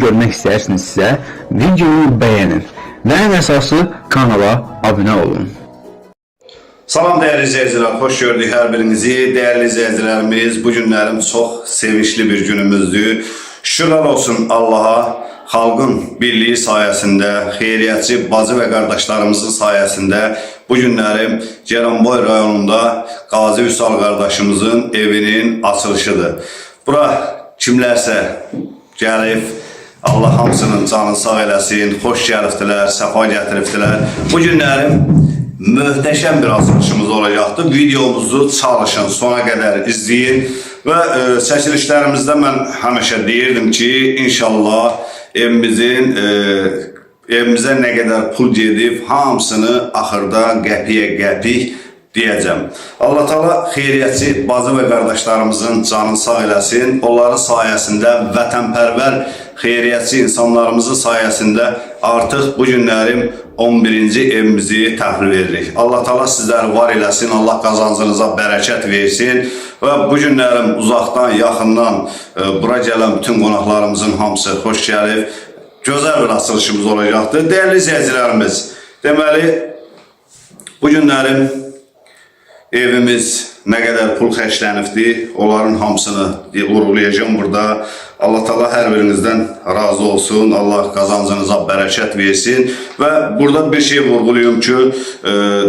görmək istəyirsinizsə, videonu bəyənin və ən əsası kanala abunə olun. Salam değerli izleyiciler, hoş gördük her birinizi. Değerli izleyicilerimiz, bu günlerim çok sevinçli bir günümüzdür. Şükürler olsun Allah'a, xalqın birliği sayesinde, xeyriyyətçi bacı ve kardeşlerimizin sayesinde bu günlerim Ceyranboy rayonunda Qazi Vüsal kardeşimizin evinin açılışıdır. Bura kimlərsə gəlib, Allah hamısının canını sağ eləsin, xoş gəlibdilər, səfa gətiribdilər. Bu günlərim möhtəşəm bir açılışımız olacaqdır. Videomuzu çalışın, sona qədər izləyin və çəkilişlərimizdə mən həmişə deyirdim ki, inşallah evimizə nə qədər pul gedib, hamısını axırda qəpiyə qəpik diyeceğim. Allah Teala xeyriyyətçi bacı və qardaşlarımızın canını sağ eləsin. Onların sayəsində, vətənpərvər xeyriyyətçi insanlarımızın sayəsində artıq bu günlərim 11-ci evimizi təhvil veririk. Allah Teala sizləri var eləsin, Allah qazancınıza bərəkət versin və bu günlərim uzaqdan, yaxından bura gələn bütün qonaqlarımızın hamısı xoş gəlib. Gözəl bir açılışımız olacaqdır. Değerli izləyicilərimiz, deməli bu günlərim evimiz ne kadar pul xərclənibdi, onların hamısını vurgulayacağım burada. Allah Teala hər birinizdən razı olsun, Allah qazancınıza bərəkət versin. Və burada bir şey vurgulayım ki,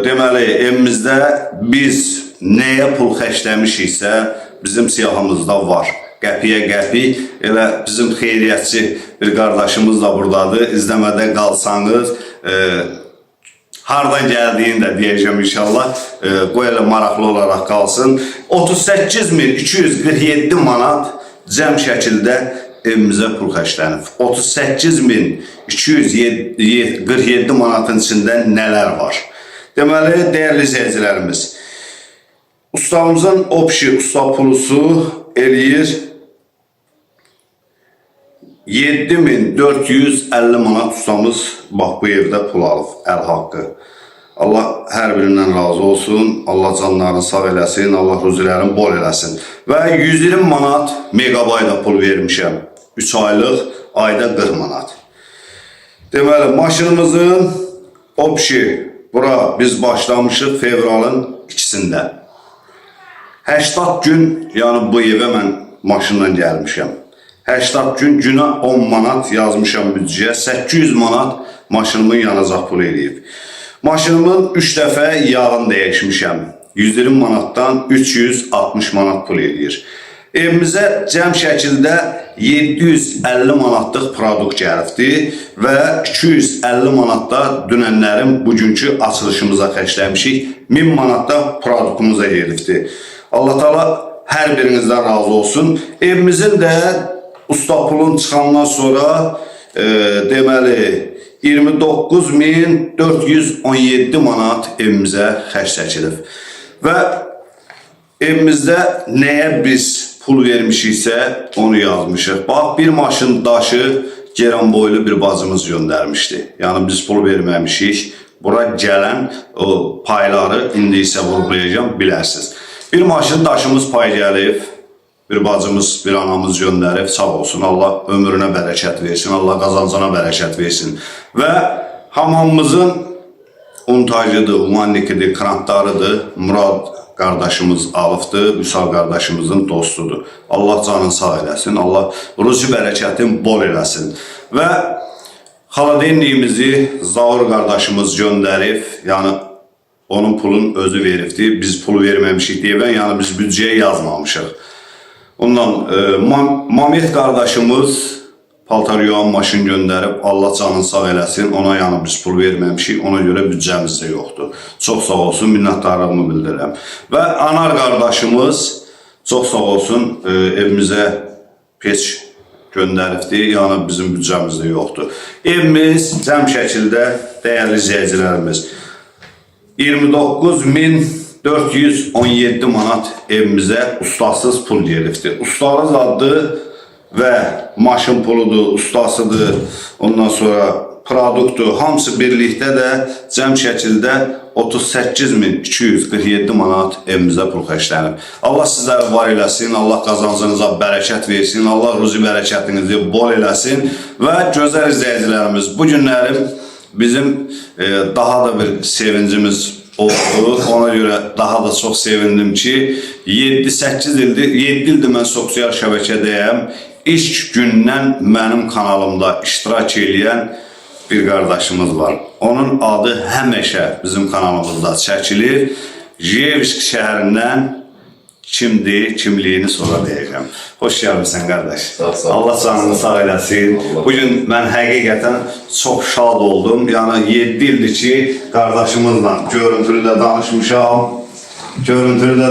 deməli evimizdə biz nəyə pul xərcləmişiksə, bizim siyahımızda var. Qəpiyə qəpik, elə bizim xeyriyyətçi bir qardaşımız da buradadır. İzləmədə qalsanız, hardan geldiğini de diyeceğim inşallah. Bu elə maraqlı olarak kalsın. 38.247 manat cəm şəkildə evimizə pul xərclənib. 38.247 manatın içində nələr var? Deməli, değerli izləyicilərimiz, ustamızın opşi usta pulusu eləyir 7.450 manat ustamız bax bu evdə pul alıb, əl haqqı. Allah hər birindən razı olsun, Allah canlarını sağ eləsin, Allah ruzilərini bol eləsin. Və 120 manat megabayda pul vermişəm, 3 aylıq, ayda 40 manat. Deməli, maşınımızın opşi, bura biz başlamışıq fevralın 2-sində. 80 gün, yəni bu evə mən maşınla gəlmişəm. 80 gün günə 10 manat yazmışam büdcəyə, 800 manat maşınımın yanacaq pulu eləyib. Maşınımın 3 dəfə yağını dəyişmişəm. 120 manatdan 360 manat pul eləyir. Evimizə cəm şəkildə 750 manatlıq produkt gəlibdi və 250 manatda dünənlərin bugünkü açılışımıza xərcləmişik. 1000 manatda produktumuza gelibdi. Allah Teala hər birinizdən razı olsun. Evimizin də usta pulun çıxandan sonra deməli 29.417 manat evimizə xərc çəkilib. Və evimizdə nəyə biz pul vermişiksə onu yazmışıq. Bax, bir maşın daşı Ceyranboylu bir bacımız göndərmişdi. Yəni biz pul verməmişik. Bura gələn o payları indi isə vurgulayacağım, bilərsiniz. Bir maşın daşımız pay gəlib. Bir bacımız, bir anamız göndərib, sağ olsun, Allah ömrünə bərəkət versin, Allah qazancına bərəkət versin. Və hamamımızın untacıdır, umannikidir, krantlarıdır, Murad qardaşımız alıbdır, Vüsal qardaşımızın dostudur. Allah canını sağ eləsin, Allah ruzi bərəkətin bol eləsin. Və xaladenliyimizi Zaur qardaşımız göndərib, yəni onun pulun özü veribdi, biz pul verməmişik deyibən, yəni biz büdcəyə yazmamışıq. Ondan Mamet qardaşımız paltar yuan maşın göndərib, Allah canını sağ eləsin, ona yəni biz pul verməmişik, ona görə büdcəmizdə yoxdur. Çox sağ olsun, minnətdarlığımı bildirirəm. Və Anar qardaşımız çox sağ olsun, evimizə peç göndəribdi, yəni bizim büdcəmizdə yoxdur. Evimiz cəm şəkildə, dəyərli izləyicilərimiz, 29.417 manat evimizə ustasız pul gelibdi. Ustalız adı və maşın puludur, ustasıdır, ondan sonra produktu, hamısı birlikdə də cəm şəkildə 38.247 manat evimizdə pul xərclənib. Allah sizləri var eləsin, Allah qazancınıza bərəkət versin, Allah ruzi bərəkətinizi bol eləsin və gözəl izləyicilərimiz, bu günləri bizim daha da bir sevincimiz oldu. Ona görə daha da çox sevindim ki, 7-8 ildir, 7 ildir mən sosial şəbəkədəyəm. İlk gündən mənim kanalımda iştirak edən bir qardaşımız var. Onun adı həmişə bizim kanalımızda çəkilir. Jevsk şəhərindən kimdir, kimliyini sonra deyəcəm. Xoş gəlmişsən qardaş. Allah canını sağ eləsin. Bugün mən həqiqətən çox şad oldum. Yəni 7 ildir ki, qardaşımızla görüntülü də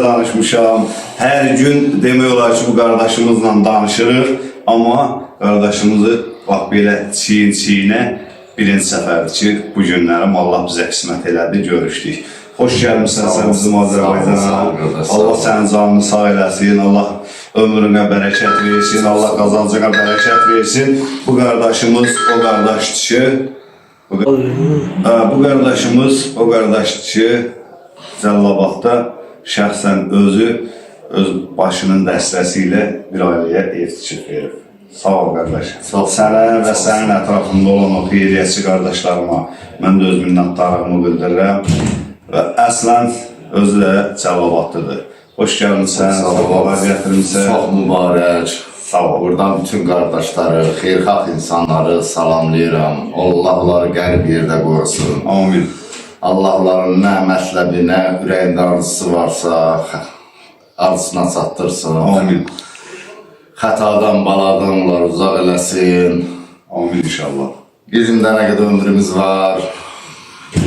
danışmışam. Hər gün demək olar ki, bu qardaşımızla danışırıq. Amma qardaşımızı bax belə çiyin-çiyinə birinci səfərdir ki, bu günlərim Allah bizə qismət elədi, görüşdük. Xoş gəlmişsən sən bizim Azərbaycana. Allah sənin canını sağ eləsin, Allah ömrünə bərəkət versin, Allah qazancına bərəkət versin. Bu qardaşımız o qardaşdır ki, Cəlilabadda şəxsən öz başının dəstəsi ilə bir ailəyə ev tikib verib. Sağ ol qardaş. Sənə və sənin ətrafında olan o xeyriyyətçi qardaşlarıma mən də öz minnətdarlığımı bildirirəm. Və əslən özü də Cəlilabadlıdır. Xoş gəlmişsən, sabahlar gətirmişsən. Çox mübarək. Sağ ol. Buradan bütün qardaşları, xeyirxah insanları salamlayıram. Allah onları qərib yerdə qorusun. Amin. Allah onların nə mətləbi, nə ürəyində arzusu varsa, arzusuna çatdırsın. Amin. Xətadan, baladan onları uzaq eləsin. Amin inşallah. Bizim də nə qədər ömrümüz var.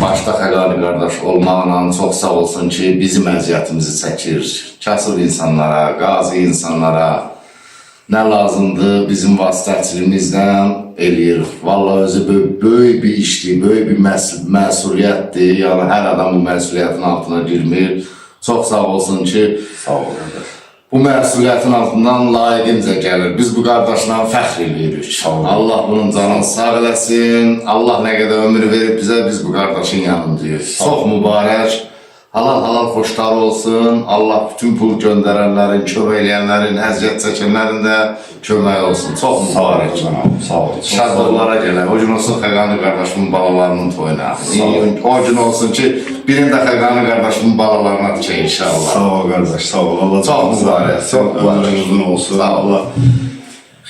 Başda Xəqani qardaş olmaqla çox sağ olsun ki, bizim əziyyətimizi çəkir. Kasıb insanlara, qazi insanlara nə lazımdır bizim vasitəçilimizlə eləyir. Vallahi özü böyük bir işdir, böyük bir məsuliyyətdir. Yəni hər adam bu məsuliyyətin altına girmir. Çox sağ olsun ki, Sağ ol qardaş. bu məsuliyyətin altından layiqincə gəlir. Biz bu qardaşla fəxr edirik. Allah bunun canını sağ eləsin. Allah nə qədər ömür verib bizə, biz bu qardaşın yanındayıq. Çox mübarək, halal xoşlar olsun. Allah bütün pul göndərənlərin, kömək eləyənlərin, əziyyət çəkənlərin də kömək olsun. Çox mübarək. Sağ ol. Şadlıqlara gələk. O gün olsun Xəqani qardaşımın balalarının toyuna. O gün olsun ki, birini də Xəqani qardaşımın balalarına dikək inşallah. Sağ ol qardaş, sağ ol. Allah Çox mübarək, çox mübarək. ömrün uzun olsun. Sağ ol. Allah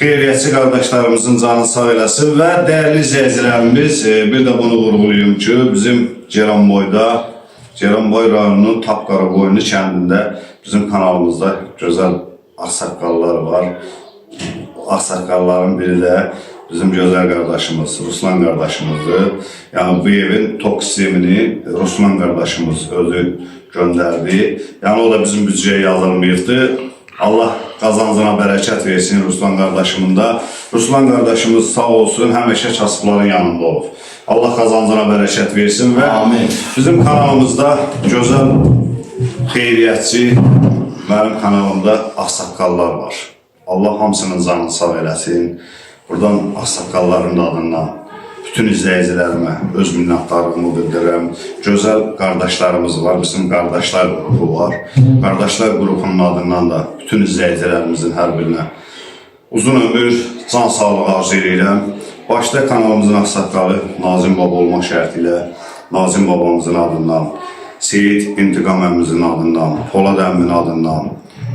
xeyriyyətçi qardaşlarımızın canını sağ eləsin və dəyərli izləyicilərimiz, bir də bunu vurğulayım ki, bizim Ceyranboy rayonunun Tapqaraqoyunlu kəndində bizim kanalımızda gözəl ağsaqqallar var. Ağsaqqalların biri də bizim gözəl qardaşımız, Ruslan qardaşımızdır. Yəni bu evin tok sistemini Ruslan qardaşımız özü göndərdi. Yəni o da bizim büdcəyə yazılmayıbdı. Allah qazancına bərəkət versin Ruslan qardaşımın da. Ruslan qardaşımız sağ olsun, həmişə kasıbların yanında olub. Allah qazancına bərəkət versin və Amin. Bizim kanalımızda gözəl xeyriyyətçi, mənim kanalımda ağsaqqallar var. Allah hamısının canını sağ eləsin. Buradan ağsaqqalların adından bütün izləyicilərimə öz minnətdarlığımı bildirirəm. Gözəl qardaşlarımız var, bizim qardaşlar qrupu var. Qardaşlar qrupunun adından da bütün izləyicilərimizin hər birinə uzun ömür, can sağlığı arzu edirəm. Başda kanalımızın ağsaqqalı Nazim Baba olmaq şərti ilə Nazim babamızın adından, Seyid İntiqam əmmimizin adından, Polad əmmin adından,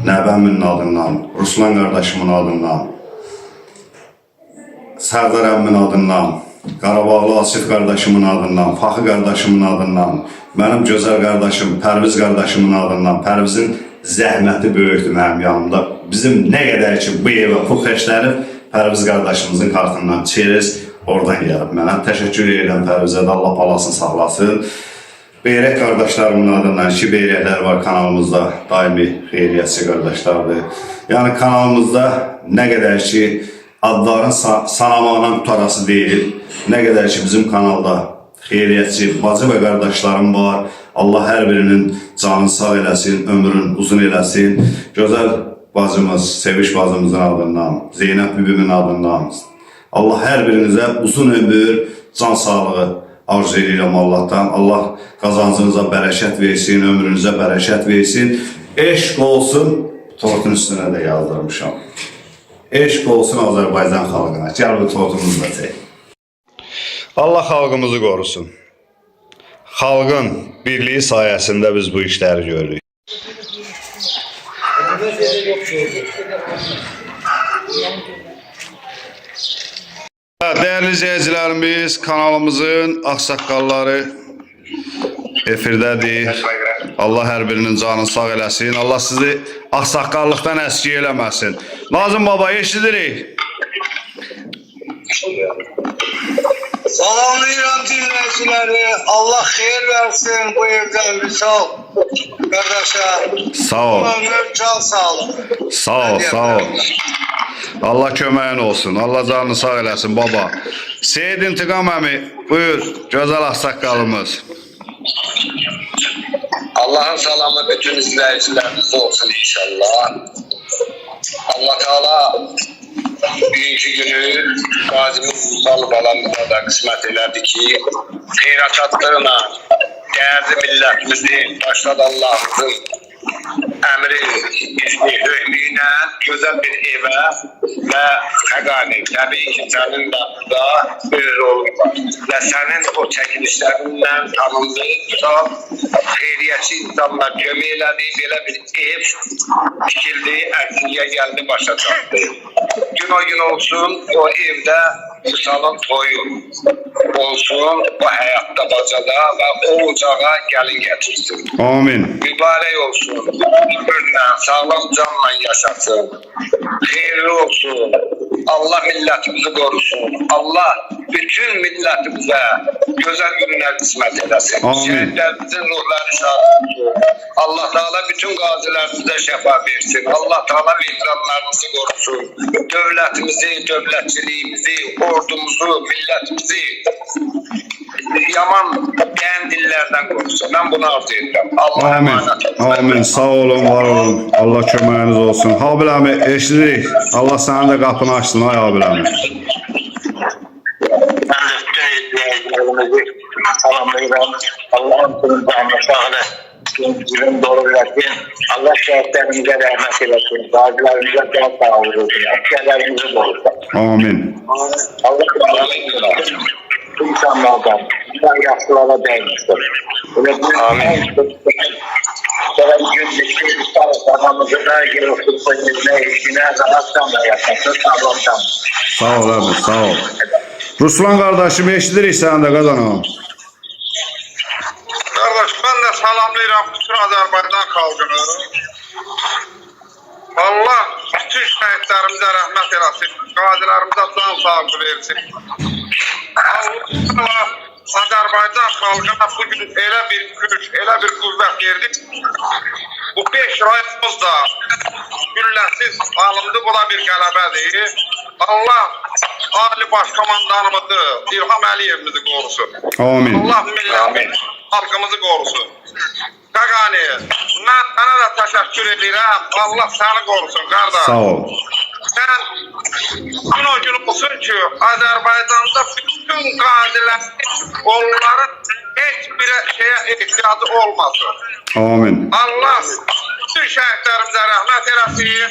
Nəbi əmminin adından, Ruslan qardaşımın adından, Sərdar əmmin adından, Qarabağlı Asif qardaşımın adından, Faxı qardaşımın adından, mənim gözəl qardaşım Pərviz qardaşımın adından, Pərvizin zəhməti böyükdür mənim yanımda. Bizim nə qədər ki bu evə pul xərclənib, Pərviz qardaşımızın kartından çerez oradan gəlib mənə. Təşəkkür edirəm Pərvizə də, Allah balasını saxlasın. Beyrək qardaşlarımın adından 2 beyrəklər var kanalımızda, daimi xeyriyyətçi qardaşlardır. Yəni kanalımızda nə qədər ki adların sanamaqla qutarası deyil, nə qədər ki bizim kanalda xeyriyyətçi bacı və qardaşlarım var. Allah hər birinin canını sağ eləsin, ömrün uzun eləsin. Gözəl bacımız, Seviş bacımızın adından, Zeynəb bibimin adından Allah hər birinizə uzun ömür, can sağlığı arzu edirəm Allahdan. Allah qazancınıza bərəkət versin, ömrünüzə bərəkət versin. Eşq olsun, tortun üstünə də yazdırmışam. Eşq olsun Azərbaycan xalqına. Gəl bu tortumuzu da çək. Allah xalqımızı qorusun. Xalqın birliyi sayəsində biz bu işləri görürük. Değerli izleyicilerimiz, kanalımızın aksakalları efirdədir. Allah hər birinin canını sağ eləsin. Allah sizi aksakallıktan əski eləməsin. Nazım baba, eşidirik. Salamlayıram dinləyiciləri. Allah xeyir versin bu evdən Vüsal qardaşa. Sağ ol. Ömür can sağlık. Sağ ol, sağ ol. Allah köməyin olsun. Allah canını sağ eləsin baba. Seyid İntiqam əmi, buyur, gözəl aksakalımız. Allah'ın salamı bütün izleyicilerimiz olsun inşallah. Allah Teala bugünkü günü Gazimiz Vüsal balamıza da kısmet elədi ki, xeyratlığına değerli milletimizi başladı Allah'ımızın emri, izni, hükmüyle güzel bir eve ve Xəqani, tabii ki senin de burada bir rolun var. Ve senin o çekilişlerinle tanındığı Vüsal xeyriyyətçi insanlar kömək elədi, belə bir ev tikildi, əksiliyə geldi, başa çatdı. Gün o gün olsun, o evde Vüsalın toyu olsun, o hayatta bacada ve o ocağa gelin getirsin. Amin. Mübarek olsun, ömürlə, sağlam canla yaşasın, xeyirli olsun. Allah milletimizi korusun. Allah bütün milletimize güzel günler kısmet eylesin. Şehitlerimizin ruhları şad olsun. Allah Teala bütün gazilerimize şefa versin. Allah Teala vicdanlarımızı korusun. Devletimizi, devletçiliğimizi, ordumuzu, milletimizi yaman beğen dillerden korusun. Ben bunu arzu ediyorum. Allah'a Amin. emanet olun. Amin. Sağ olun, var olun. Allah köməyiniz olsun. Habil əmi, eşidirik. Allah sənin də qapını açsın, ay Habil əmi. Ben de bütün izleyicilerimizi salamlayıram. Allah'ın kulundan sağlığı, gün doğru versin. Allah şehitlerimize rahmet eylesin. Gazilerimize can sağlığı olsun. Askerlerimize doğursun. Amin. Allah razı İnsanlardan, insan yaşlılara değmiştir. Amin. Sonra gündeki İstanbul'da da yürütülse yüzüne, işine, rahattan da yaşasın, sağlamdan. Sağ ol əmi, sağ ol. Ruslan qardaşım, eşidirik səni də qazanam. Kardeş, ben de salamlayıram bütün Azerbaycan xalqını. Allah bütün şəhidlərimizə rəhmət eləsin, qazilərimizə can sağlığı versin. Allah Azerbaycan xalqına bugün elə bir güc, elə bir qüvvət verdi. Bu 5 rayımız da gülləsiz alındı, bu da bir qələbədir. Allah Ali Başkomandanımızı, İlham Əliyevimizi qorusun. Amin. Allah millet halkımızı korusun. Xəqani, mən sənə də təşəkkür edirəm. Allah səni korusun qardaş. Sağ ol. Sən gün o gün olsun ki, Azərbaycanda bütün qazilərin, onların heç bir şeye ihtiyacı olmasın. Amin. Allah bütün şəhidlərimizə rəhmət eləsin.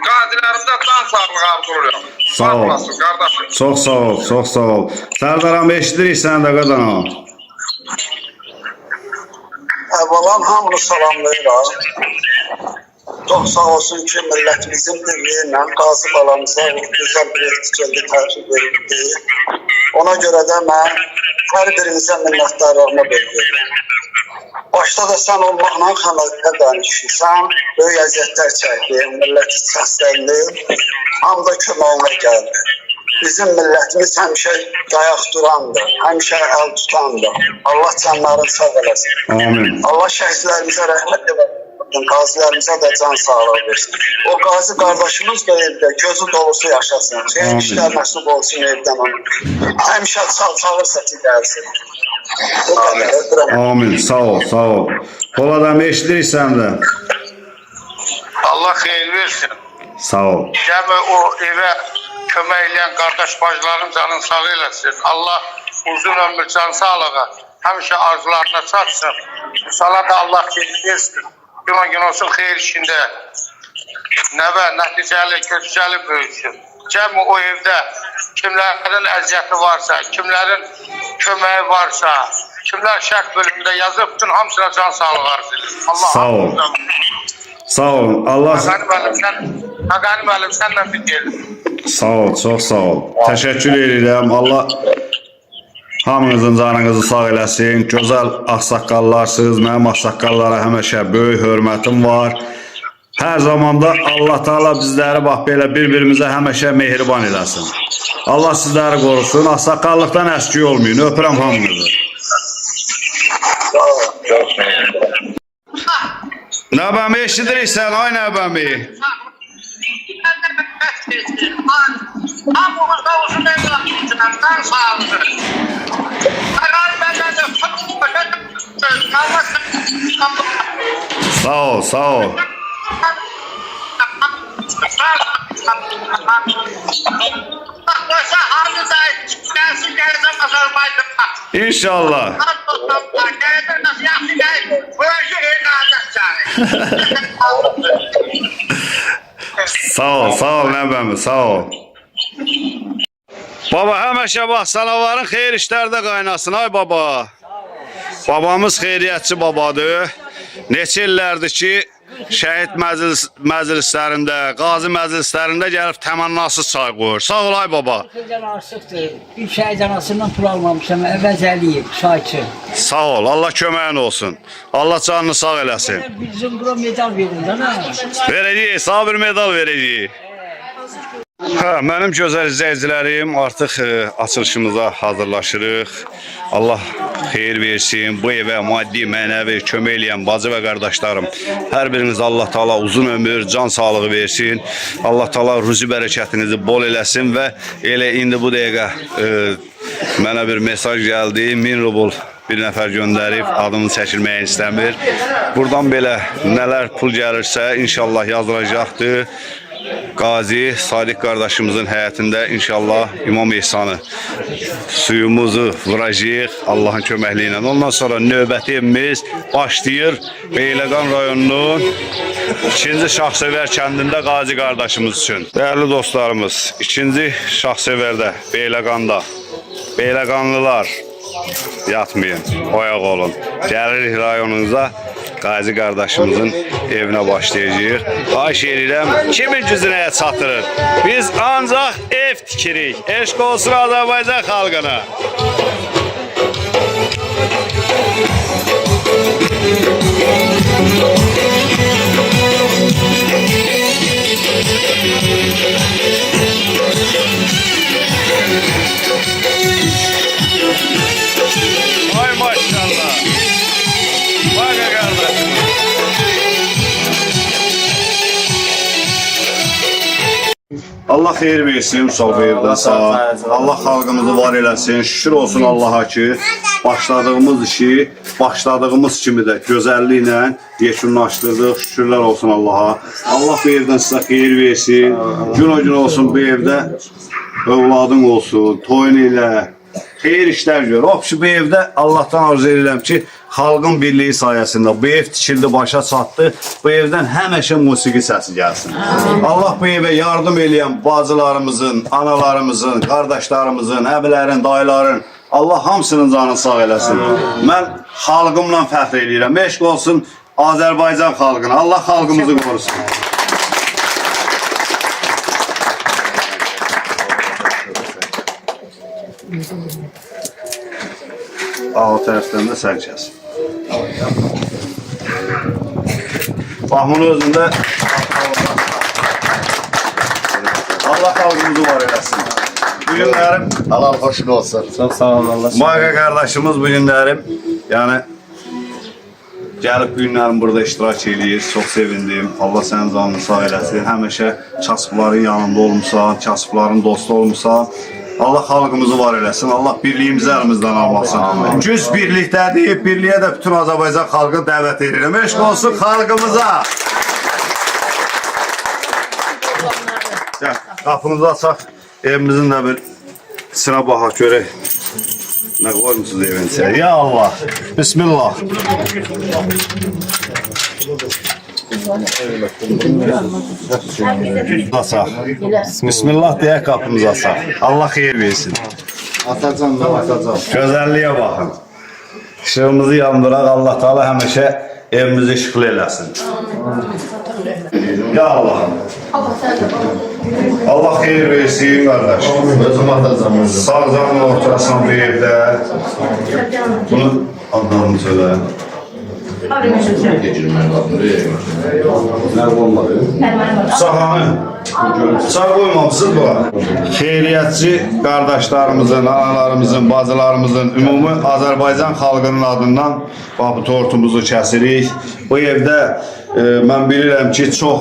Qazilərimizə can sağlığı arzulayıram. Sağ ol. Olasın qardaşım. Çox sağ ol, çox sağ ol. Sərdaram, eşidirik səni də qazanam. Əvvəlan hamını salamlayıram. Çox sağ olsun ki, milletimizin birliğiyle Qazi balamıza güzel bir etkiçeli tərtib edildi. Ona göre de ben her birinize minnətdarlığımı bildirirəm. Başta da sen olmaqla xəməkdə danışırsan, böyük əziyyətlər çəkdin, milləti səsləndir, hamda köməyinə gəldi. Bizim milletimiz həmişə dayaq durandır, həmişə əl tutandır. Allah canlarını sağ eləsin. Amin. Allah şəhidlərimizə rəhmət eləsin, qazilərimizə də can sağlığı versin. O qazi qardaşımız da evdə gözü dolusu yaşasın, xeyir işlər məsub olsun evdən onu. Həmişə çağır səsi gəlsin. Amin. Sağ ol, sağ ol. Poladam, eşidirik səni də. Allah xeyir versin. Sağ ol. Gəmi o evə kömək edən qardaş bacıların canını sağ eləsin. Allah uzun ömür, can sağlığı, həmişə arzularına çatsın. İnşallah da Allah xeyir versin. Gün olsun xeyir işində. Nəvə, nəticəli, kötücəli böyüsün. Cəmi o evdə kimlərin əziyyəti varsa, kimlərin köməyi varsa, kimlər şərt bölümündə yazıb, bütün hamısına can sağlığı arzu edir. Allah Sağ ol. Sağ ol. Allah Ağani müəllim, sənlə bir gelir. sağ ol, çox sağ ol. Təşəkkür edirəm. Allah hamınızın canınızı sağ eləsin. Gözəl ağsaqqallarsınız. Mənim ağsaqqallara həmişə böyük hörmətim var. Hər zamanda Allah Taala bizləri bax belə bir-birimizə həmişə mehriban eləsin. Allah sizləri qorusun. Ağsaqqallıqdan əski olmayın. Öpürəm hamınızı. Nəbəmi eşidirsən, ay nəbəmi? Hamımızda uzun evlatlıcından sağlığı. Ağani məndən də Sağ ol, sağ ol. İnşallah. Sağ ol nəbəmi, sağ ol. Baba, həmişə bax, salavarın xeyir işlərdə qaynasın, ay baba. Babamız xeyriyyətçi babadır. Neçə illərdir ki, şəhid məclislərində, qazi məclislərində gəlib təmənnasız çay qoyur. Sağ ol, ay baba. Sözdən artıqdır. Bir şəhid anasından pul almamışam, əvəz Əliyib, çayçı. Sağ ol, Allah köməyin olsun. Allah canını sağ eləsin. Bizim bura medal verin də, nə? Verəcəyik, sağ bir medal verəcəyik. Hə, mənim gözəl izləyicilərim, artıq açılışımıza hazırlaşırıq. Allah xeyir versin. Bu evə maddi, mənəvi kömək eləyən bacı və qardaşlarım, hər biriniz Allah Taala uzun ömür, can sağlığı versin. Allah Taala ruzi bərəkətinizi bol eləsin və elə indi bu dəqiqə mənə bir mesaj gəldi. 1000 rubl bir nəfər göndərib, adımı çəkilməyi istəmir. Buradan belə nələr pul gəlirsə inşallah yazılacaqdır. Qazi Sadiq qardaşımızın həyətində inşallah İmam İhsanı suyumuzu vuracağıq Allahın köməkliyi ilə. Ondan sonra növbəti evimiz başlayır Beyləqan rayonunun 2-ci Şahsevər kəndində Qazi qardaşımız üçün. Dəyərli dostlarımız, 2-ci Şahsevərdə Beyləqanda Beyləqanlılar yatmayın, oyaq olun. Gəlirik rayonunuza. Qazi qardaşımızın evinə başlayacağıq. Xahiş edirəm, kimin gücünə çatdırır? Biz ancaq ev tikirik. Eşq olsun Azərbaycan xalqına. Ay maşallah. Baqa qardaşım. Allah xeyir versin, Uşaq Beyevdən sağ. Allah xalqımızı var eləsin. Şükür olsun Allaha ki, başladığımız işi, başladığımız kimi də gözəlliklə yekunlaşdırdıq. Şükürlər olsun Allaha. Allah Beyevdən sizə xeyir versin. Gün o gün olsun Beyevdə övladın olsun, toyun ilə. Xeyir işlər gör. O ki, bu evdə Allahdan arzu edirəm ki, xalqın birliyi sayəsində bu ev tikildi, başa çatdı. Bu evdən həmişə musiqi səsi gəlsin. Allah bu evə yardım eləyən bacılarımızın, analarımızın, qardaşlarımızın, əbilərin, dayıların, Allah hamısının canını sağ eləsin. Mən xalqımla fəxr edirəm. Eşq olsun Azərbaycan xalqına. Allah xalqımızı qorusun. O tərəfdən də sən kəs. Bax, bunun özündə Allah xalqımızı var eləsin. Bu günlərim Allah xoşun olsun. Çox sağ olun, Allah. Maqa qardaşımız bu günlərim, yəni gəlib bu günlərim burada iştirak edir. Çox sevindim. Allah sənin canını sağ eləsin. Həmişə kasıbların yanında olmuşsan, kasıbların dostu olmuşsan. Allah xalqımızı var eləsin. Allah birliyimizi əlimizdən almasın. Güc birlikdədir. Birliyə də bütün Azərbaycan xalqını dəvət edirəm. Eşq olsun xalqımıza. Gəl, qapımızı açaq. Evimizin də bir içinə baxaq görək. Ne koymuşsunuz evin içine? Ya Allah. Bismillah. Asak. Bismillah diye kapımız asak. Allah hayır versin. Atacağım da atacağım. Gözəlliyə baxın. İşığımızı yandıraq, Allah Teala həmişə evimizi işıqlı eləsin. Ya Allah. Allah xeyir versin qardaş. Özüm atacağım özüm. Sağ canlı oturasın bir evdə. Bunu adlarını söyle. Geçirmeye kaldım. Nə olmadı? Sahanı. Sağ qoymamışsınız buna. Xeyriyyətçi qardaşlarımızın, analarımızın, bacılarımızın, ümumi Azərbaycan xalqının adından bu tortumuzu kəsirik. Bu evdə mən bilirəm ki, çox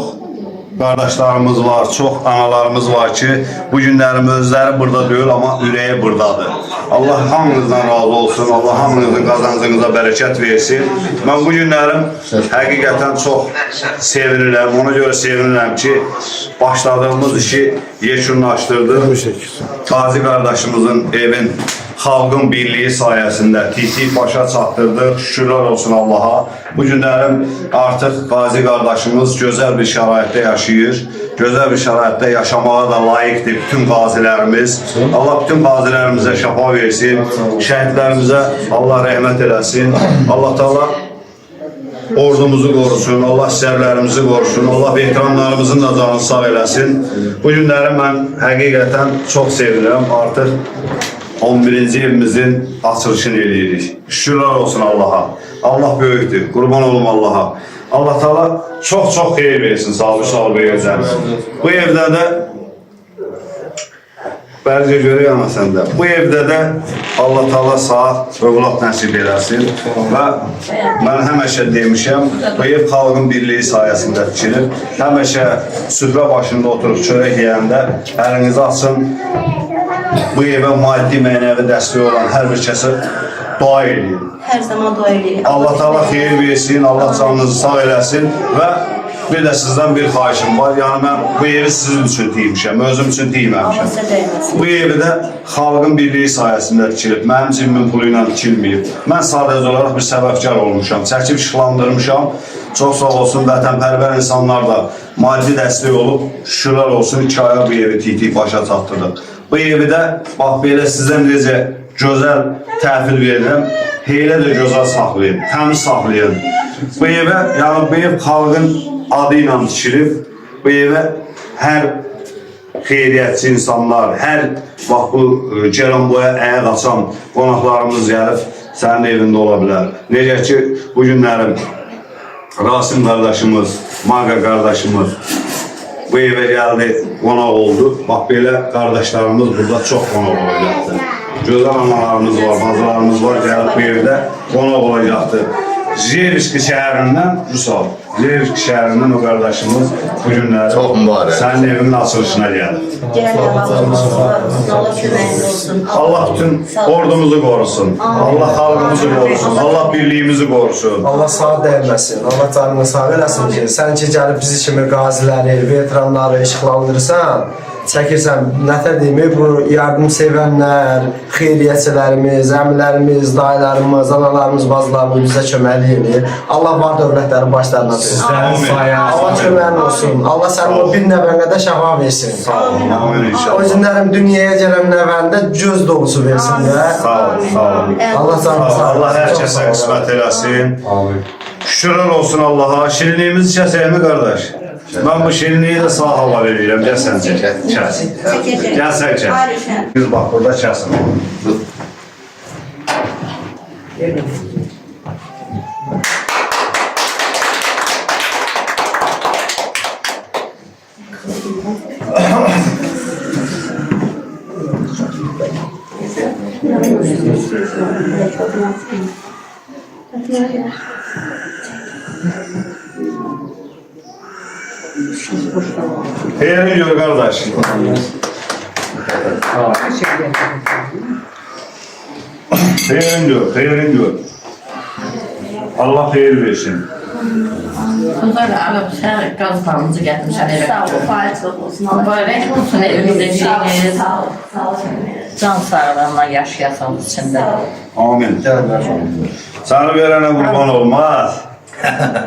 qardaşlarımız var, çox analarımız var ki, bu günlərim özləri burada deyil, amma ürəyi buradadır. Allah hamınızdan razı olsun, Allah hamınızın qazancınıza bərəkət versin. Mən bu günlərim həqiqətən çox sevinirəm, ona görə sevinirəm ki, başladığımız işi yekunlaşdırdıq. Qazi qardaşımızın evin xalqın birliyi sayəsində tit başa çatdırdıq. Şükürlər olsun Allaha. Bu günlərim artıq Qazi qardaşımız gözəl bir şəraitdə yaşayır. Gözəl bir şəraitdə yaşamağa da layiqdir bütün qazilərimiz. Allah bütün qazilərimizə şəfa versin. Şəhidlərimizə Allah rəhmət eləsin. Allah Teala ordumuzu qorusun, Allah sərlərimizi qorusun, Allah veteranlarımızın da canını sağ eləsin. Bu günləri mən həqiqətən çox sevinirəm. Artıq 11-ci evimizin açılışını eləyirik. Şükürlər olsun Allaha. Allah böyükdür, qurban olum Allaha. Allah Teala çox xeyir versin, sağ ol beyəcəm. Bu evdə də Bərcə görək ana səndə. Bu evdə də Allah Teala sağ övlad nəsib eləsin və mən həmişə demişəm, bu ev xalqın birliyi sayəsində tikilir. Həmişə süfrə başında oturub çörək yeyəndə əlinizi açın, bu evə maddi mənəvi dəstək olan hər bir kəsə dua edin. Hər zaman dua edin. Allah Teala xeyir versin, Allah canınızı sağ eləsin və bir də sizdən bir xahişim var. Yəni mən bu evi sizin üçün deymişəm, özüm üçün deyməmişəm. Bu evi də xalqın birliyi sayəsində tikilib, mənim cibimmin pulu ilə tikilməyib. Mən sadəcə olaraq bir səbəbkar olmuşam, çəkib işıqlandırmışam. Çox sağ olsun, vətənpərvər insanlar da maddi dəstək olub, şükürlər olsun, 2 aya bu evi tit başa çatdırdıq. Bu evi də, bax belə sizdən necə gözəl təhvil verirəm, heylə də gözəl saxlayın, təmiz saxlayın. Bu evə, yəni bu ev xalqın adı ilə tikilib, bu evə hər xeyriyyətçi insanlar, hər bax bu Ceyranboya əyək açan qonaqlarımız gəlib sənin evində ola bilər. Necə ki, bu günlərim Rasim qardaşımız, Maqa qardaşımız bu evə gəldi, qonaq oldu. Bax belə qardaşlarımız burada çox qonaq olacaqdır. Gözəl analarımız var, bacılarımız var, gəlib bu evdə qonaq olacaqdır. Zeyriski şəhərindən, Rusal, Zeyriski şəhərindən o qardaşımız bu günləri sənin evinin açılışına gəldi. Allah bütün ordumuzu qorusun, Allah xalqımızı qorusun, Allah birliyimizi qorusun. Allah sağ dəyməsin, Allah canını sağ eləsin ki, sən ki gəlib bizi kimi qaziləri, veteranları işıqlandırırsan, çəkirsən, nətər deyimi, bu yardımsevənlər, xeyriyyətçilərimiz, əmilərimiz, dayılarımız, analarımız, bacılarımız bizə köməklik edir. Allah var dövlətləri başlarına tutsun. Allah köməyin olsun. Allah sənin o bir nəvənə də şəfa versin. O günlərim dünyaya gələn nəvəndə göz dolusu versin də. Sağ olun. Allah canını sağ Allah hər kəsə qismət eləsin. Şükürlər olsun Allaha. Şirinliyimizi kəsəyimi qardaş? Mən bu şirinliyi də sağ hava verirəm. Gəl sən çək. Gəl sən çək. Biz bax burada kəsin. Xeyrin gör qardaş. Xeyrin gör. Allah xeyir versin. Bunlar alıp sen gaz bağımızı getirmişler eve. Sağ ol, faizlik olsun. Böyle olsun evimizde şeyiniz. Sağ ol, sağ ol. Can sağlığına yaşayasınız içinde. Amin. Sana verene kurban olmaz.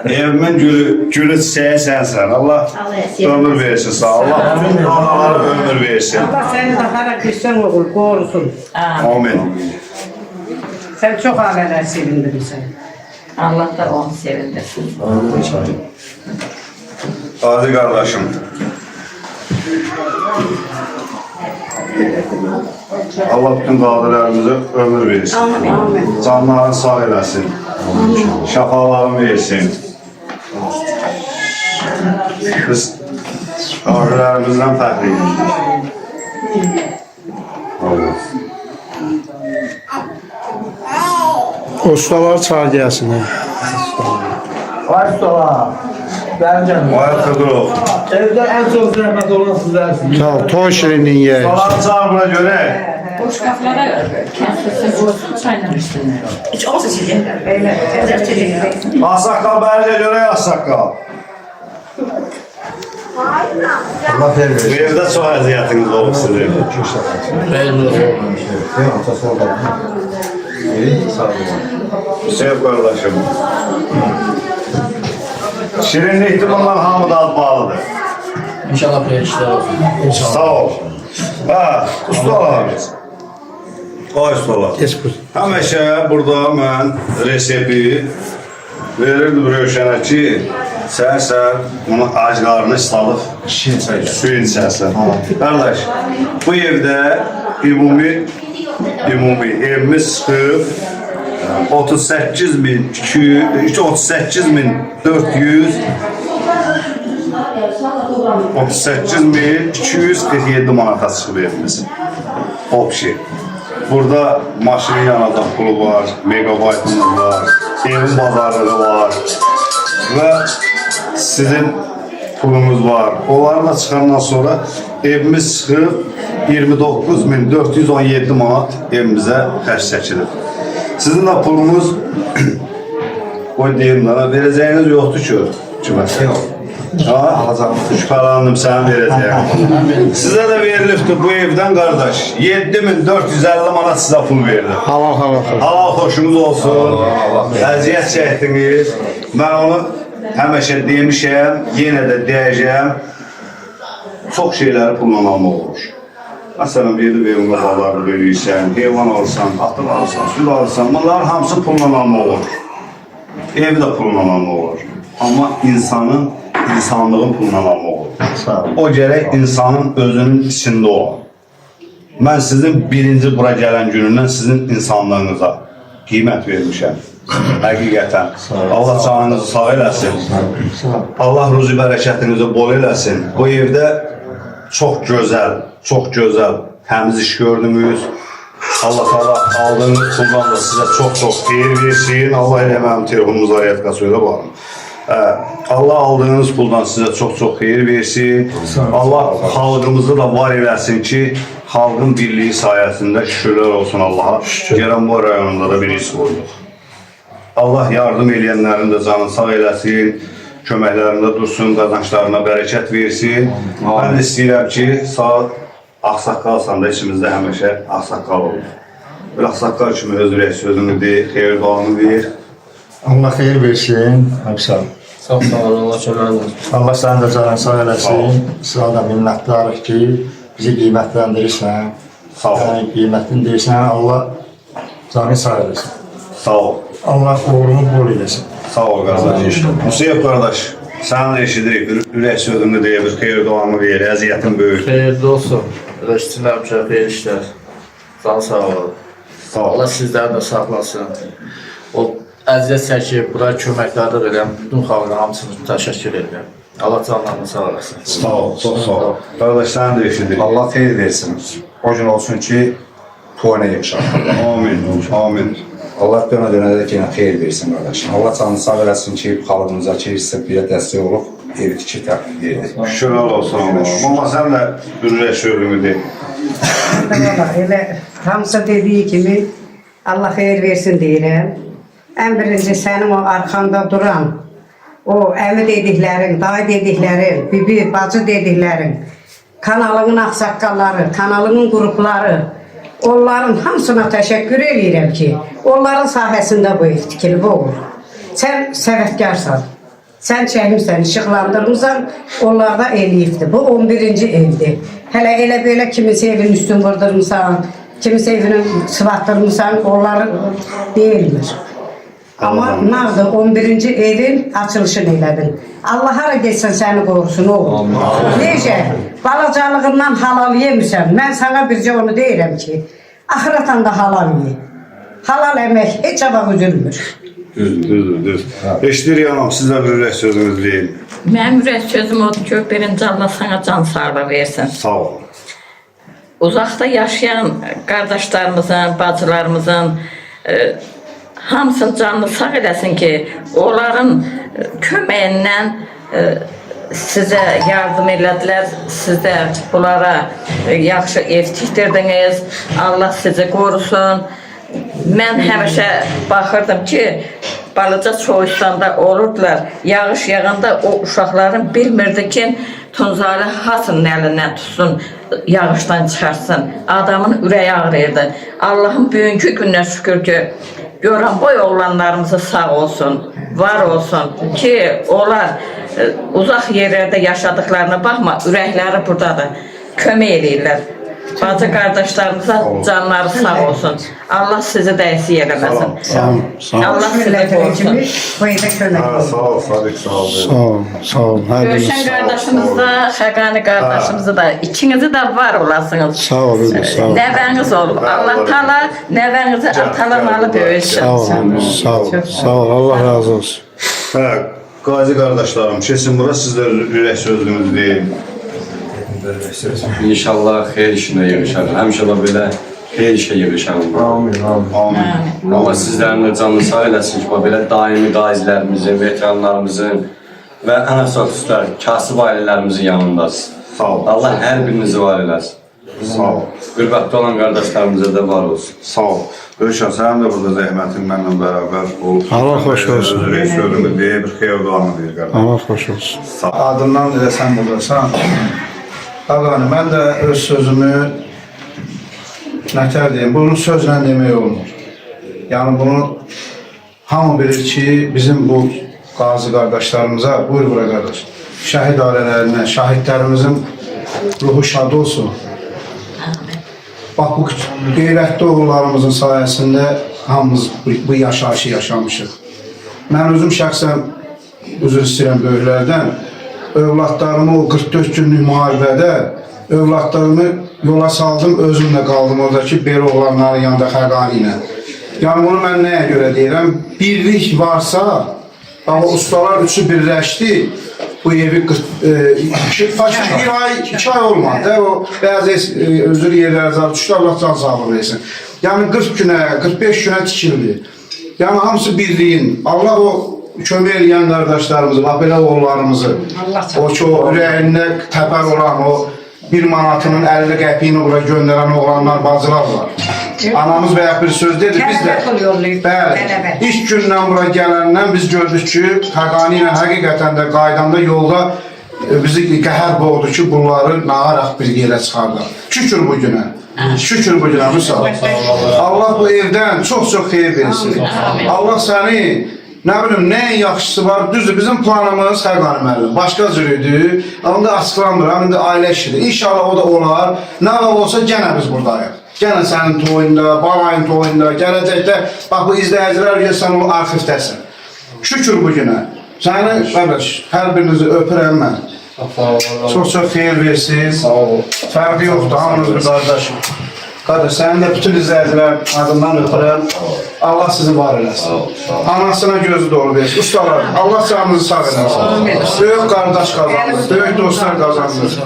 Evimin gülü çiçeği sensen. Allah ömür versin sağ ol. Allah bütün analara ömür versin. Allah seni daha Hristiyan oğul korusun. Amin. Sen çok aileler sevindirirsen. Allah da onu sevindirsin. Aziz kardeşim. Allah bütün qadirlərimize ömür versin. Amin. Canlarını sağ eləsin. Şəfalarını versin. Biz qadirlərimizdən fəxriyiz. Ustalar çağır gelsin. Vay ustalar. Ben canım. Vay Xıdırov. Evde en çok zahmet olan sizlersiniz. Sağ ol. Toy şirinliğin ye. Salam çağır buna görə. Bu şkaflara kendisi olsun çayla üstüne. Hiç olsa sizin. Öyle. Özel çocuk. Ağsaqqal bərilə görə ağsaqqal. Allah hayır Bu versin. evdə çox əziyyətiniz olub sizin. Hüseyin qardaşım. Şirinlikdir bunlar hamıda ad bağlıdır. İnşallah bir işler olsun. Sağ ol. Ha, ustalar. Ay ustalar. Geç bu. Həmişə burada mən resepi verirdim Rövşənə ki, səhər-səhər bunu acılarını ısladıb suyun içəsən. Qardaş, bu evdə ümumi evimiz çıxıb 38.247 manata çıxıb evimiz. Opşi. Burada maşının yanacaq pulu var, megabaytımız var, evin bazarlığı var ve sizin pulunuz var. Onları da çıxandan sonra evimiz çıxıb 29.417 manat evimizə xərc çəkilir. Sizin de pulunuz o deyim bana verəcəyiniz yoxdur ki, kiməsə. Şüphelendim sen vereceğim. Size de verilifti bu evden kardeş. 7.450 manat size pul verdi. Halal halal. Halal hoşunuz olsun. Əziyyət çəkdiniz. Ben onu həmişə demişəm, yenə də deyəcəm. Çox şeyləri pulla almaq olur. Məsələn, verdi evimə bağlarını verirsən, heyvan alırsan, atın alırsan, süt alırsan. Bunların hamısı pulla almaq olur. Ev de pulla almaq olur. Amma insanlığın puluna almaq olur. O gərək insanın özünün içində olan. Mən sizin birinci bura gələn günündən sizin insanlığınıza qiymət vermişəm. Həqiqətən. Allah canınızı sağ eləsin. Allah ruzi bərəkətinizi bol eləsin. Bu evdə çox gözəl, təmiz iş gördünüz. Allah aldığınız puldan da sizə çox xeyir versin. Allah elə mənim telefonumuza ayətka söylə baxın. Allah aldığınız puldan sizə çox xeyir versin. Allah xalqımızı da var eləsin ki, xalqın birliyi sayəsində şükürlər olsun Allaha. Gələn bu rayonunda da bir iş qoyduq. Allah yardım eləyənlərin də canını sağ eləsin, köməklərində dursun, qazançlarına bərəkət versin. Mən istəyirəm ki, sağ ağsaqqalsan da içimizdə həmişə ağsaqqal olur. Bir ağsaqqal kimi öz ürək sözünü deyir, xeyir duanı ver. Allah xeyir versin. Sağ ol. Sağ ol, Allah kömək olsun. Allah sənin də canını sağ eləsin. Sağ da minnətdarıq ki, bizi qiymətləndirirsən. Sağ ol. Yəni, qiymətləndirirsən, Allah canını sağ eləsin. Sağ ol. Allah uğurunu bol eləsin. Sağ ol qardaş. Musayev qardaş, sənin də eşidirik, ürək sözünü deyir, bir xeyir duanı ver, əziyyətin böyük. Xeyirli olsun. Rəştinlər üçün xeyir işlər. Can sağ olun. Sağ ol. Allah sizləri də saxlasın. O əziyyət çəkib, bura köməklərdə verəm. Bütün xalqın hamısını təşəkkür edirəm. Allah canlarını sağ olasın. Sağ ol, çox sağ ol. Qardaş, sənin də eşidirik. Allah xeyir versin. O gün olsun ki, toyuna yığışaq. Amin, amin. Allah dönə də yenə xeyir versin qardaş. Allah canını sağ eləsin ki, xalqımıza ki, sizə bir dəstək olub, evi tikir təqdim edir. Şükürlər olsun Allah. Amma sən də ürək sözünü de. Elə hamısı dediği kimi Allah xeyir versin deyirəm. En birinci senin o arkanda duran o əmi dediklərin, dayı dediklərin, bibi, bacı dediklərin, kanalının ağsaqqalları, kanalının qrupları, onların hamısına təşəkkür edirəm ki, onların sahəsində bu ev tikilib olur. Sən səvətkarsan, sən çəkmirsən, işıqlandırmısan, onlar da eləyibdir. Bu 11-ci evdir. Hələ elə belə kimisə evin üstün vurdurmuşsan, kimisə evinin sıvatdırmısan, onları deyilmir. Amma nardı 11-ci evin açılışını elədin. Allah hara geçsən səni qorusun oğlum. Necə? Balacalığından halal yemirsən. Mən sana bircə onu deyirəm ki, axiratan da halal ye. Halal əmək heç abaq üzülmür. Düzdür. Eşidir yanım, sizə bir ürək sözünüz deyin. Mənim ürək sözüm odur ki, birinci Allah sana can sağlığı versin. Sağ olun. Uzaqda yaşayan qardaşlarımızın, bacılarımızın hamısının canını sağ eləsin ki, onların köməyindən sizə yardım elədilər, siz də bunlara yaxşı ev tikdirdiniz, Allah sizi qorusun. Mən həmişə baxırdım ki, balaca Soğustanda olurdular, yağış yağanda o uşaqların bilmirdi ki, Tunzalı hasının əlindən tutsun, yağışdan çıxarsın. Adamın ürəyi ağrıyırdı. Allah'ın bugünkü gününə şükür ki, Goranboy oğlanlarımızı sağ olsun, var olsun ki, onlar uzaq yerlərdə yaşadıklarına baxma, ürəkləri buradadır, kömək eləyirlər. Bacı qardaşlarımıza canları sağ olsun. Allah sizi də əksik eləməsin. Allah sizi qorusun. Bu evdə kömək olur. Sağ ol, Sadık, sağ ol. Sağ olun. Gülşen kardeşimiz de, Xəqani kardeşimiz de, ikinizi de var olasınız. Sağ olun. Sağ olun. Nəvəniz olub. Allah Taala nəvənizi atalamalı böyüsün. Sağ olun. Sağ olun. Sağ olun. Allah razı olsun. Hə, qazi qardaşlarım, keçin bura, sizlər ürək sözünüzü deyin. İnşallah xeyir işində yığışar. Həmişə də belə xeyir işə yığışar. Amin. Amin. Allah sizlərin də canını sağ eləsin ki, belə daimi qazilərimizin, veteranlarımızın və ən əsaslar, kasıb ailələrimizin yanındasınız. Sağ ol. Allah hər birinizi var eləsin. Sağ ol. Qürbətdə olan qardaşlarımıza da var olsun. Sağ ol. Ölşən, sənin də burada zəhmətin mənlə bərabər olub. Allah xoş olsun. Ürək sözünü deyir, bir xeyir duanı deyir qardaş. Allah xoş olsun. Adından elə sən buradasan. Ağani, mən də öz sözümü nətər deyim, bunu sözlə demək olmur. Yəni bunu hamı bilir ki, bizim bu qazi qardaşlarımıza, buyur bura qardaş, şəhid ailələrinə, şəhidlərimizin ruhu şad olsun. Bax, bu qeyrətli oğullarımızın sayəsində hamımız bu yaşayışı yaşamışıq. Mən özüm şəxsən üzr istəyirəm böyüklərdən, övladlarımı o 44 günlük müharibədə övladlarımı yola saldım, özümlə qaldım oradakı belə oğlanların yanında Xəqani ilə. Yəni bunu mən nəyə görə deyirəm? Birlik varsa, ustalar üçü birləşdi, bu evi bir ay, 2 ay olmadı. O bəzi özür yerlərə zar düşdü, Allah can sağlığı versin. Yəni 40 günə, 45 günə tikildi. Yəni hamısı birliyin. Allah o kömək eləyən qardaşlarımızı, bax belə oğullarımızı, o ki, o ürəyində təpər olan, o 1 manatının 50 qəpiyini bura göndərən oğlanlar, bacılar var. Anamız bayaq bir söz dedi, biz də bəli, ilk gündən bura gələndən biz gördük ki, Xəqani ilə həqiqətən də qaydanda yolda bizi qəhər boğdu ki, bunları nağaraq bir yerə çıxardıq. Şükür bu günə. Şükür bu günə, Musa. Allah bu evdən çox-çox xeyir versin. Allah səni nə bilim, nəyin yaxşısı var, düzdür, bizim planımız Xəqani müəllim, başqa cür idi, amma da açıqlanmır, amma da ailə işidir. İnşallah o da olar, nə var olsa gənə biz buradayıq. Gənə sənin toyunda, balayın toyunda, gələcəkdə, bax bu izləyicilər ki, sən o arxivdəsən. Şükür bu günə. Səni, qardaş, hər birinizi öpürəm mən. Çox-çox xeyir versiniz. Fərqi yoxdur, hamınız bir qardaşım. Qardaş, sənin də bütün izləyicilər adından öpürəm. Allah sizi var eləsin. Anasına gözü doğru versin. Ustalar, Allah canınızı sağ eləsin. Böyük qardaş qazandır, böyük dostlar qazandır.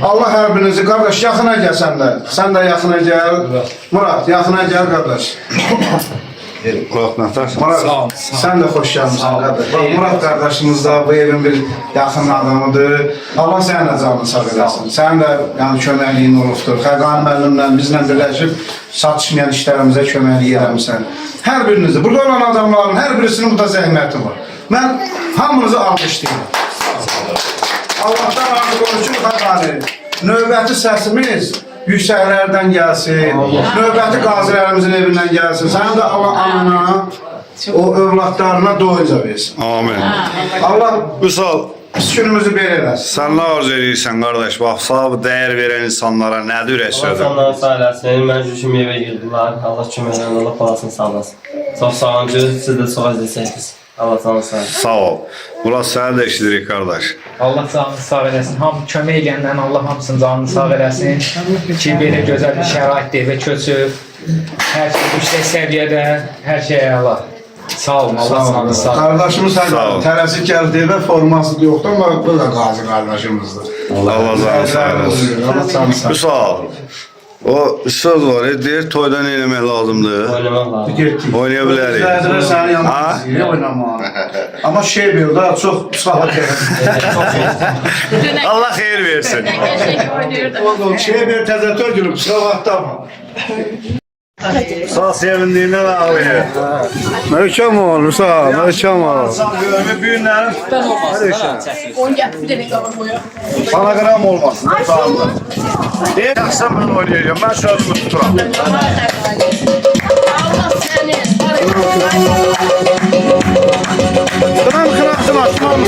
Allah hər birinizi, qardaş, yaxına gəl sən də. Sən də yaxına gəl. Murat, yaxına gəl, qardaş. Murat Nətər. Murat, sən də xoş gəlmişsən, qardaş. Bax, Murat qardaşımız da bu evin bir yaxın adamıdır. Allah sənin də canını sağ eləsin. Sənin də köməkliyin olubdur. Xəqani müəllimlə, bizlə birləşib çatışmayan işlərimizə köməklik eləmişsən. Hər birinizi, burada olan adamların hər birisinin burada zəhməti var. Mən hamınızı alqışlayıram. Allah'tan razı olsun Xaqani. Növbəti səsimiz yüksəklərdən gəlsin. Növbəti qazilərimizin evindən gəlsin. Sənin də Allah anana, o övladlarına doyunca versin. Amin. Allah Vüsal, günümüzü belə eləsin. sən nə arzu edirsən qardaş? Bax, sağ dəyər verən insanlara nədir ürək sözü? Allah'tan sayılasın. Ben şu kimi eve girdiler. Allah cümlelerini Allah palasını sağlasın. Çok sağ olun ki siz de çok izleseniz. Allah sana sağ olsun. Sağ ol. Murat səni də eşidirik qardaş. Allah canını sağ eləsin. Kömək edəndən Allah hamısının canını sağ eləsin. Ki, belə gözəl bir şəraitdə evə köçüb. Hər şey yüksək səviyyədə, hər şey əla. Sağ olun, Allah canını sağ olun. Qardaşımız Sağ ol. tələsi gəldi evə, forması yoxdur, amma bu da qazi qardaşımızdır. Allah canı sağ eləsin. Allah canını sağ olsun. Vüsal, o söz var, deyir toyda nə eləmək lazımdır? Oynamak lazım. Oynaya bilərik. Gözlədilər sənin yanına Ha? bizi oynamağa. Amma şey bil da, çox ıslahat Allah xeyir versin. gəlsin. Şey bil təzətör gülüb, ıslahatda ama. Sağ sevindiğinden ağlıyor. Möhkəm ol, Musa, möhkəm ol. Görümü büyünlerim. Onu gətir bir dənə qabır boya. Bana gram olmasın. Sağımda. Deyir, akşam ben oynayacağım. Ben sözümü tuturam. Allah səni. Kıram kırasın, açmam.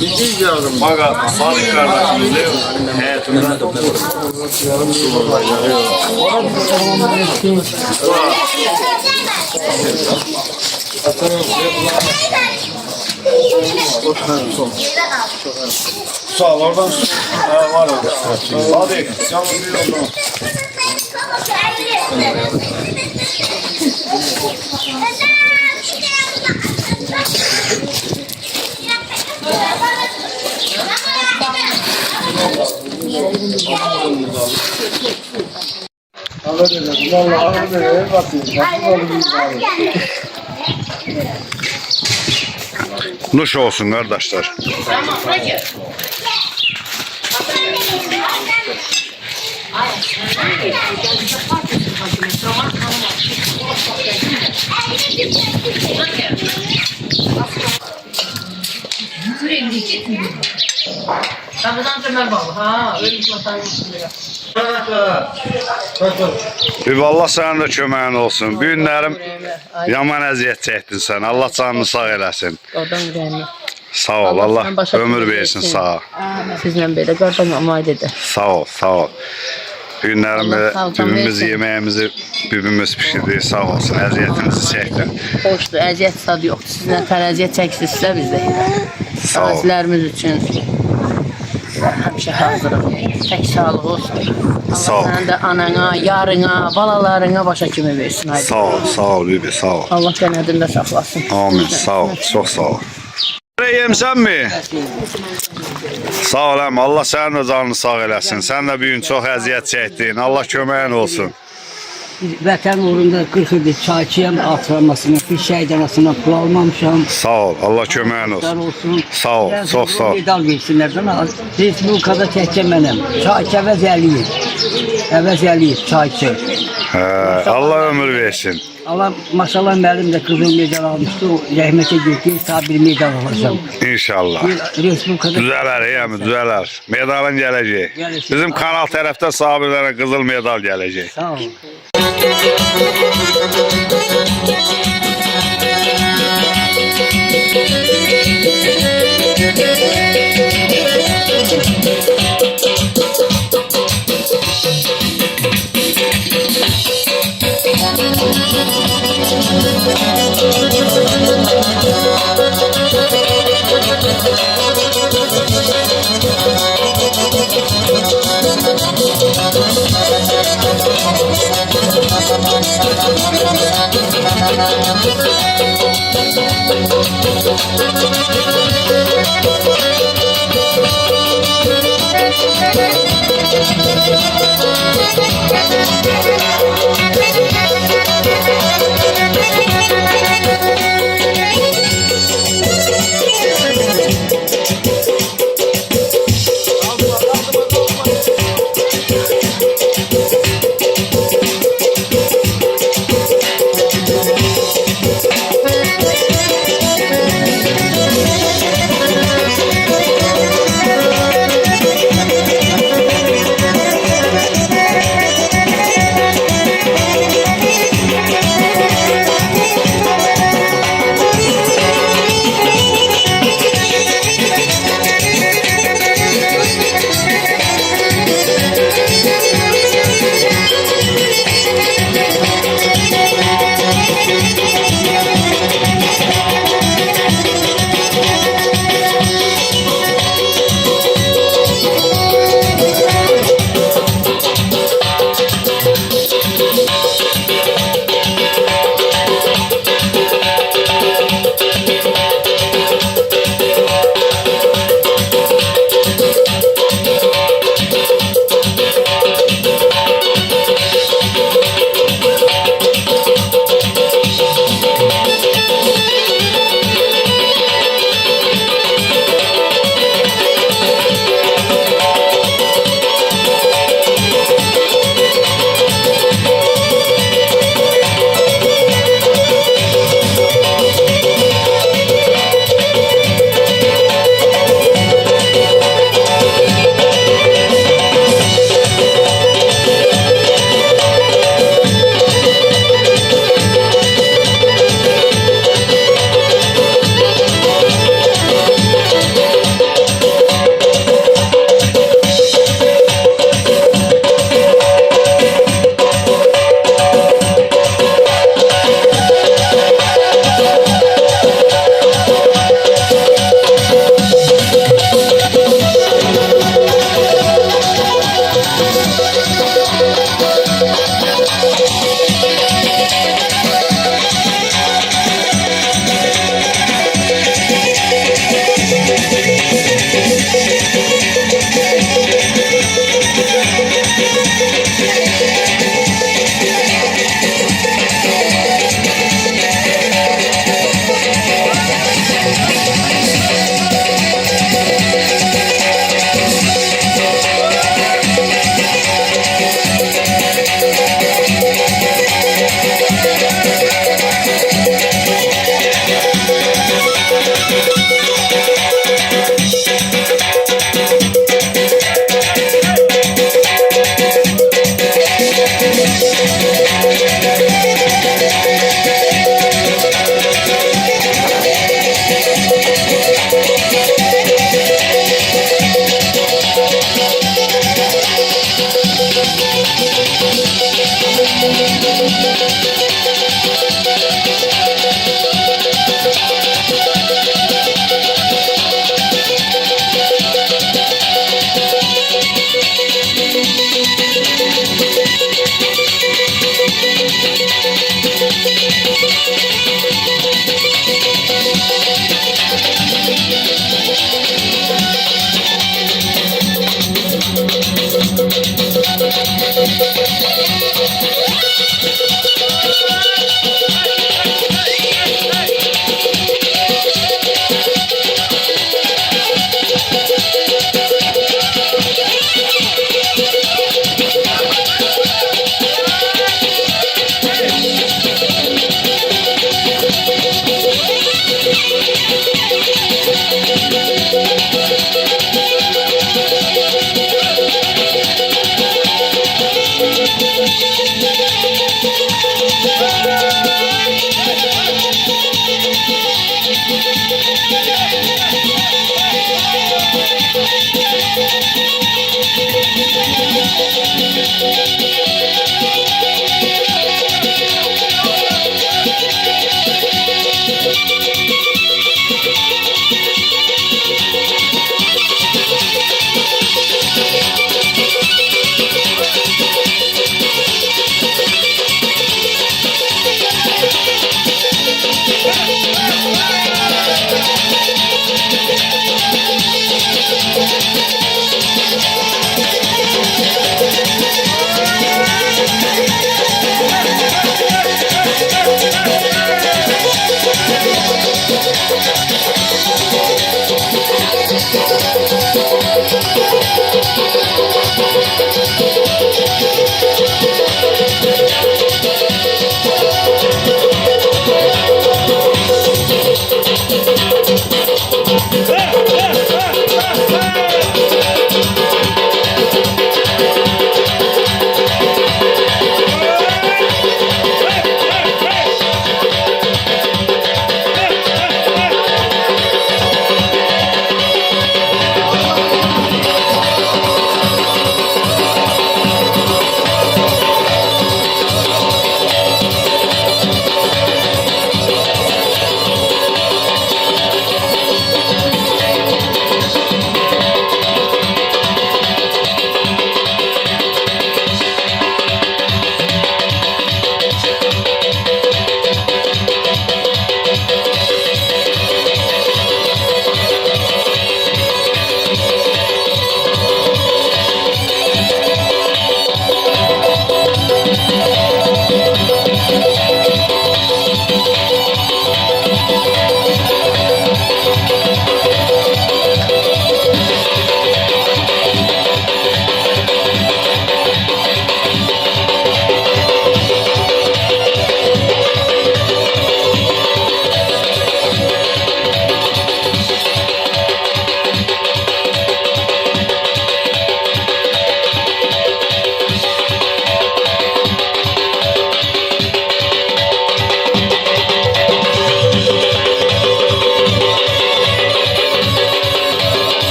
Fakat Sadık kardeşimizin hayatında sağ ol oradan var orada. Sadık yalnız bir yoldan. Nuş olsun kardeşler. Bir Allah sənin də köməyin olsun. Bu günlərim yaman əziyyət çəkdin sən. Allah canını sağ eləsin. Sağ ol. Allah ömür versin sağ ol. Sizlə belə qardaş amaydı da. Sağ ol, sağ ol. Bu günlərim bibimiz yeməyimizi bibimiz pişirdi. Sağ olsun. Əziyyətinizi çəkdin. Hoşdur, əziyyət sad yoxdur. Sizlə tərəziyyət çəksinizsə bizdə. Sağ ol. Qazilərimiz üçün həmişə hazırım. Tək sağlıq olsun. Sağ ol. Allah sənin də anana, yarına, balalarına başa kimi versin. Haydi. Sağ ol, sağ ol bibi, sağ ol. Allah sənədində saxlasın. Amin, sağ ol, çox sağ ol. Yemsən mi? Sağ ol əmi, Allah sənin də canını sağ eləsin. Sən də bir gün çox əziyyət çəkdin. Allah köməyin olsun. Vətən uğrunda 40 ildir çayçıyam, atıramasına, bir şəhid anasından pul almamışam. Sağ ol, Allah köməyin olsun. Sağ ol, çox sağ ol. Medal versinlər bana. Respublikada təkcə mənəm. Çayçı əvəz Əliyev. Əvəz Əliyev, çayçı. Allah ömür versin. Allah maşallah müəllim də qızıl medal almışdı. O rəhmətə getdi, sağ bir medal alacağım. İnşallah. Respublikada Düzələr, yəni düzələr. Medalın gələcək. Bizim kanal tərəfdə sabirlərə qızıl medal gələcək. sağ ol.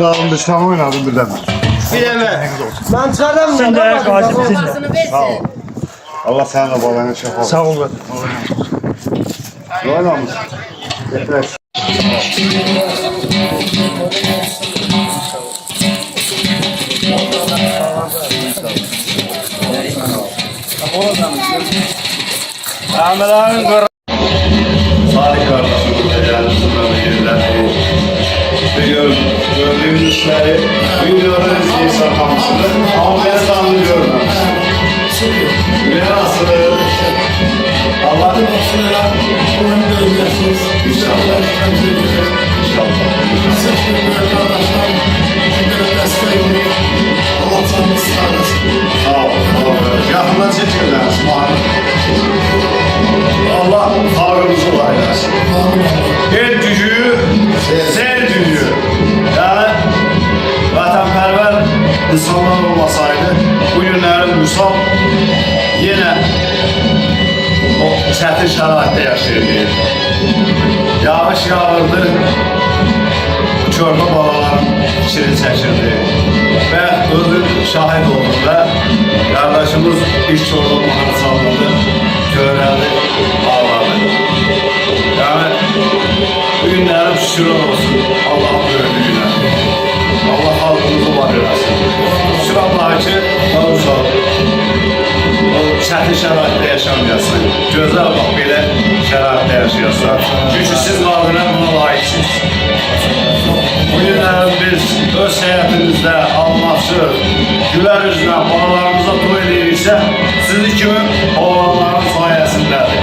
Ayaklarımda sen oynadın bir de ben. Bir de ben çıkarım. Sen de ayak ağacı bizimle. Sağ ol. Allah seninle babanı şafa. Sağ ol. Ne oynamış? Yeter. Salih kardeşimiz de geldi sınırlı gördüğümüz işleri videoda izleysen hamsını ama ben sanlı görmemiştim. Velhasılı Allah'ın olsunlar bunu göreceksiniz. İnşallah. İnşallah. Sağ olun. Yakından çekirler. Allah halkımızı Vüsal yenə o çətin şəraitdə yaşayırdı. Yağış yağırdı, körpə balaların içini çəkirdi və özü şahid oldu və qardaşımız ilk orada mahal salındı, görəldi, ağladı. Yəni, bu günlərim şükürlər olsun Allah'ın böyüklüyünə. Allah halkımızı var eləsin. Şükür Allah'a ki, Vüsal o çətin şəraitdə yaşamayasın. Gözəl bax belə şəraitdə yaşayasın. Çünki siz qadına buna layiqsiniz. Bu günlərin biz öz həyatımızda almaçıq, gülər üzrə balalarımıza toy ediriksə, sizi kimi oğlanların sayəsindədir.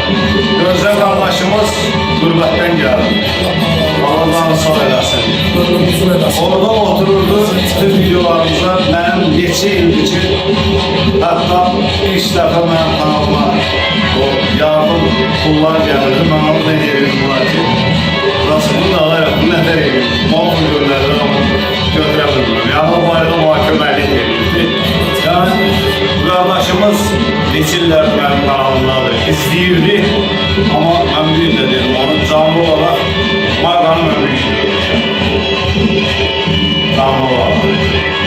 Gözəl qardaşımız qürbətdən gəlir. Allah'ın sağ eləsin. Orada otururdu, bütün videolarımıza mənim neçə ildir ki, hətta ilk dəfə mənim kanalıma o yardım pullar gəlirdi. Mən onu ne deyirdim buna ki, burası bunu da alarak nə deyirdim, mağdur görürlərdir ama götürəbildim. Yəni o barədə mühakəməlik edirdi. Yəni, bu qardaşımız neçə illərdir mənim kanalımdadır, izləyirdi. Ama mən bir də dedim, onu canlı olarak marqanın ömrünü görmüşəm. Canlı olarak.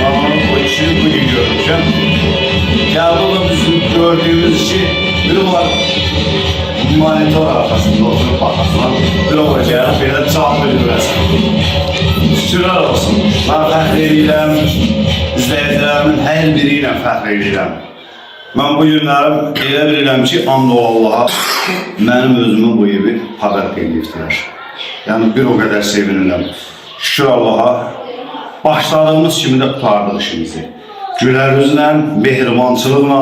Ben onu bu işini bugün görmüşəm. Gəldi o da bizim gördüğümüz işi, biri var monitor arkasında oturup bakasılar, biri var gəlib belə cevap verirəsin. Şükürlər olsun. Ben fəxr edirəm, izləyicilərimin hər biri ilə fəxr edirəm. Mən bu günlərim elə bilirəm ki, and Allah'a mənim özümün bu evi pazar qeydikdir. Yəni bir o qədər sevinirəm. Şükür Allah'a başladığımız kimi də qutardıq işimizi. Gülərüzlə, mehribançılıqla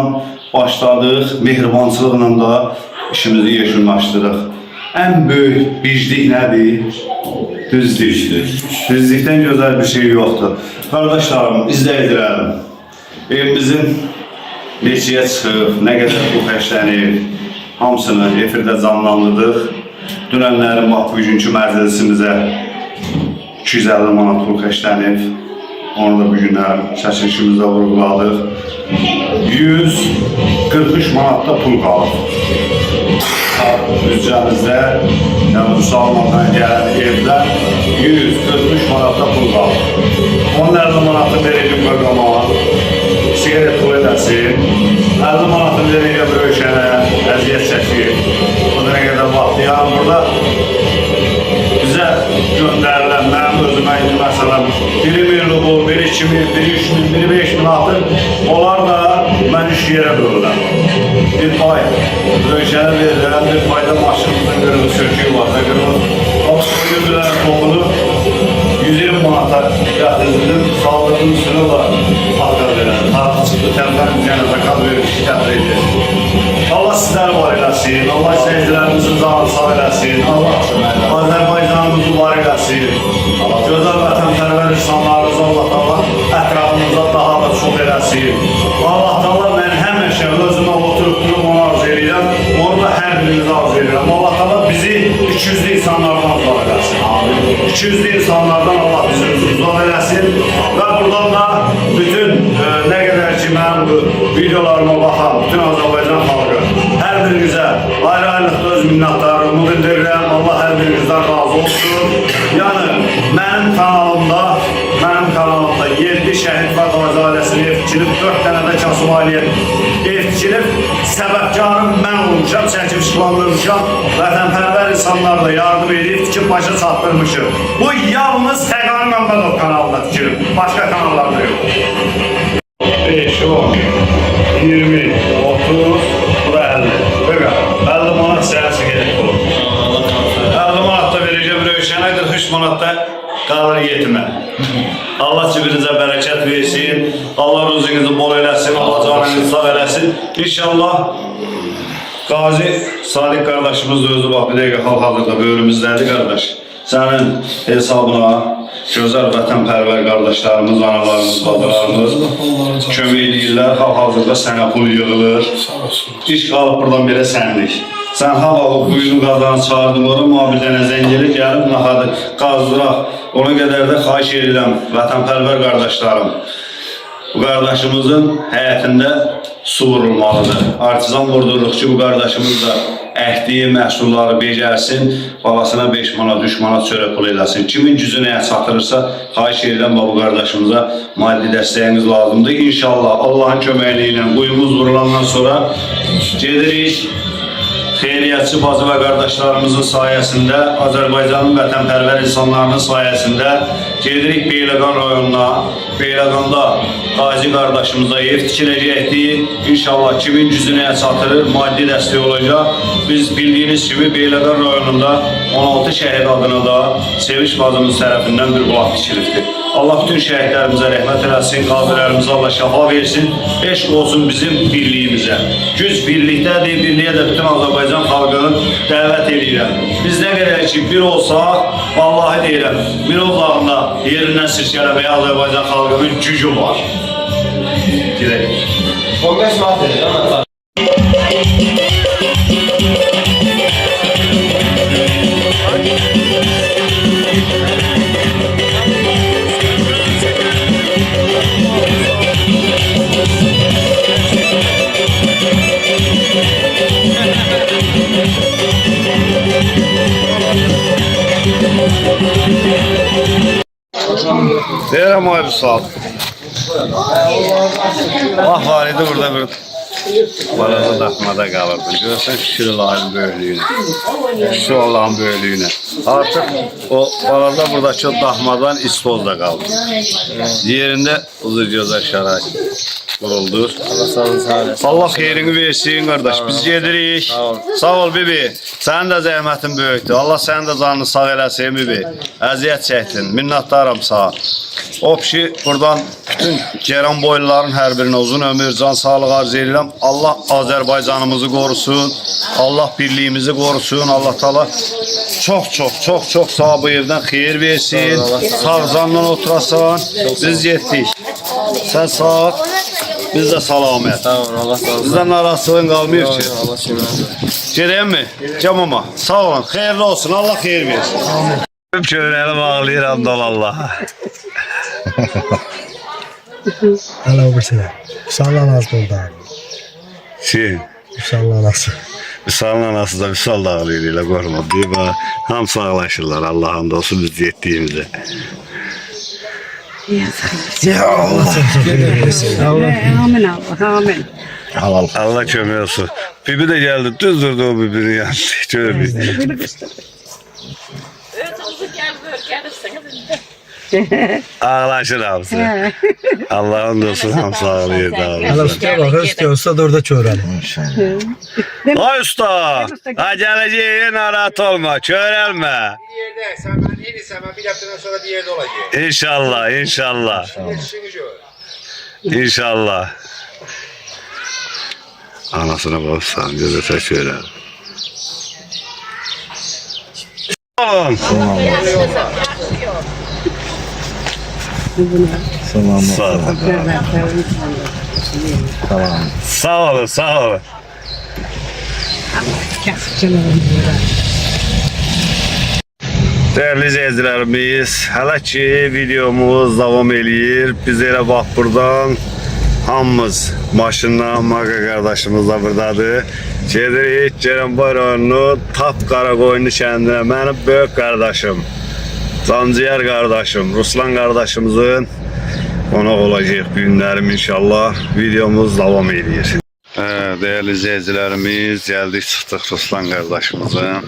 başladıq, mehribançılıqla da işimizi yekunlaşdırıq. Ən böyük biclik nədir? Düzlükdür. Düzlükdən gözəl bir şey yoxdur. Qardaşlarım, izləyicilərim, evimizin neçəyə çıxıb, nə qədər bu xəşlənib, hamısını efirdə canlandırdıq. Dünənlərin bax bugünkü məclisimizə 250 manat pul xəşlənib. Onu da bugünlər çəkilişimizdə vurguladıq. 143 manatda pul qalıb. Büdcəmizdə, yəni Müslümanlardan gələn evdə 143 manatda pul qalıb. 10 manatı verəcəm qoqama, sigaret pul edəsin, 50 manatı verəcəm böyüşənə, əziyyət çəkir. Bu da nə qədər vaxtı, yəni burada bizə göndərilən, mənim özümə indi məsələn, biri 1000 rubl, biri 2000, biri 3000, biri 5000 atır, onlar da mən 3 yerə bölürəm. Bir pay böyüşənə verirəm, bir payda maşınımızın qırmızı söküyü var da qırmızı. O gözlərin toxunu 120 manata gətirdim, saldırdım üstünə var, haqqar verəm. Tartı çıxdı, tərfən cənəzə qad verir, şikətlə edir. Allah sizləri var eləsin, Allah seyircilərimizin canını sağ eləsin, Allah Azərbaycanımızı var eləsin, gözəl vətənpərvər insanlarımızı Allah ətrafımıza daha da çox eləsin. Allah mən həmişə özümə oturup durup onu arzu edirəm, onu da hər birimizi arzu edirəm. Allah bizi 200'lü insanlardan uzaq eləsin. 200'lü insanlardan Allah bizi uzaq eləsin və buradan da bütün nə qədər ki mənim bu videolarıma baxan bütün Azərbaycan xalqı hər birinizə ayrı-ayrılıqda öz minnətdarlığımı bildirirəm. Allah hər birinizdən razı olsun. Yəni mənim kanalımda 7 şəhid və qazi ailəsini ev tikilib, 4 dənə də kasıb ailəyə ev tikilib, səbəbkarım mən olmuşam, çəkib işlandırmışam, vətənpərvər insanlarla yardım edib, tikib başa çatdırmışım. Bu yalnız Təqani Məmmədov kanalında tikilib, başqa kanallarda yox. 5, 10, 20, 30, bu da 50. Bakın, 50 manat səhəsi gerek olur. 50 manat da verəcəm rövşənə, 43 manat da qalır yetimə. Allah cibinizə bərəkət versin, Allah rızınızı bol eləsin, Allah canınızı sağ eləsin. İnşallah Qazi Sadiq qardaşımız da özü bax, bir dəqiqə hal-hazırda bölümüzdədir qardaş. Sənin hesabına gözəl vətənpərvər qardaşlarımız, analarımız, bacılarımız kömək edirlər, hal-hazırda sənə pul yığılır. İş qalıb buradan belə sənlik. Sən hava o buyunu qazanı çağırdım oraya, bir dənə zəngəli gəlib, naxadı qazdıraq. Ona qədər də xahiş edirəm, vətənpərvər qardaşlarım. Bu qardaşımızın həyətində su vurulmalıdır. Artizan vurduruq ki, bu qardaşımız da əhdiyi məhsulları becərsin, balasına 5 manat, 3 manat çörək pulu eləsin. Kimin gücü nəyə çatırırsa, xahiş edirəm bu qardaşımıza maddi dəstəyiniz lazımdır. İnşallah Allahın köməkliyi ilə quyumuz vurulandan sonra gedirik. Xeyriyyətçi bacı və qardaşlarımızın sayəsində, Azərbaycanın vətənpərvər insanlarının sayəsində gedirik Beyləqan rayonuna. Beyləqanda Qazi qardaşımıza ev tikiləcəkdir. İnşallah kimin gücü nəyə çatırır, maddi dəstək olacaq. Biz bildiyiniz kimi Beyləqan rayonunda 16 şəhid adına da Seviş bacımız tərəfindən bir bulaq tikilibdir. Allah bütün şəhidlərimizə rəhmət eləsin, qazilərimizə Allah şəfa versin. Eşq olsun bizim birliyimizə. Güc birlikdədir, birliyə də bütün Azərbaycan xalqını dəvət edirəm. Biz nə qədər ki bir olsaq, vallahi deyirəm, bir olağında yerindən sirkələməyə Azərbaycan xalqının gücü var. Gedək. 15 manat verir, ama. Deyirəm ayrı saat. Ah var idi burada bir balaca daxmada qalırdı. Görsən şükür Allah'ın böyüklüyünə. Şükür Allah'ın böyüklüyünə. Artıq o balaca buradakı daxmadan istoz da qaldı. Yerində uzun gözəl şərait quruldu. Allah xeyrini versin qardaş. Biz gedirik. Sağ ol bibi. Sənin də zəhmətin böyükdür. Allah sənin də canını sağ eləsin bibi. Əziyyət çəkdin. Minnətdaram sağ. O ki buradan bütün Ceyran boyluların hər birinə uzun ömür, can sağlığı arz edirəm. Allah Azərbaycanımızı qorusun. Allah birliyimizi qorusun. Allah Taala çox sağ bu evdən xeyir versin. Sağ canla oturasan. Biz getdik. Sən sağ, biz də salamət. Bizdən narazılığın qalmıyor ki. Gedəyəm mi? Camama. Sağ olun. Xeyirli olsun. Allah xeyir versin. Kövrəli bağlayıram Allah'a. Hala obursana. Sallan az oldu abi. Şey. Sallan az. Vüsalın anası da Vüsal da ağlıyla korkma diye bana ham sağlaşırlar Allah'ın olsun biz yettiğimizde. Ya Allah. Amin Allah, amin. Allah kömür olsun. Bibi de geldi düz durdu o bibinin yanında. Şöyle bir. Ağlaşır hamsi. Allah'ın olsun ham sağlıyor da Hala usta bak usta da orada çörelim. Ay usta. Ha geleceğin narahat olma. Körelme. Bir yerde sen ben en iyisi hemen bir haftadan sonra bir yerde olacak. İnşallah, inşallah. İnşallah. Anasına babasına gözete şöyle. Oğlum. Sağ olun. Sağ olun, sağ olun. Değerli izleyicilerimiz, hələ ki videomuz davam eləyir. Biz elə bax buradan hamımız maşınla Maqa qardaşımız da buradadır. Gedirik Ceyranboy rayonunun Tapqaraqoyunlu kəndinə. Mənim böyük qardaşım, Canciyər qardaşım, Ruslan qardaşımızın qonaq olacaq bu günlərim inşallah. Videomuz davam eləyir. Değerli izleyicilerimiz, geldik çıxdıq Ruslan qardaşımızın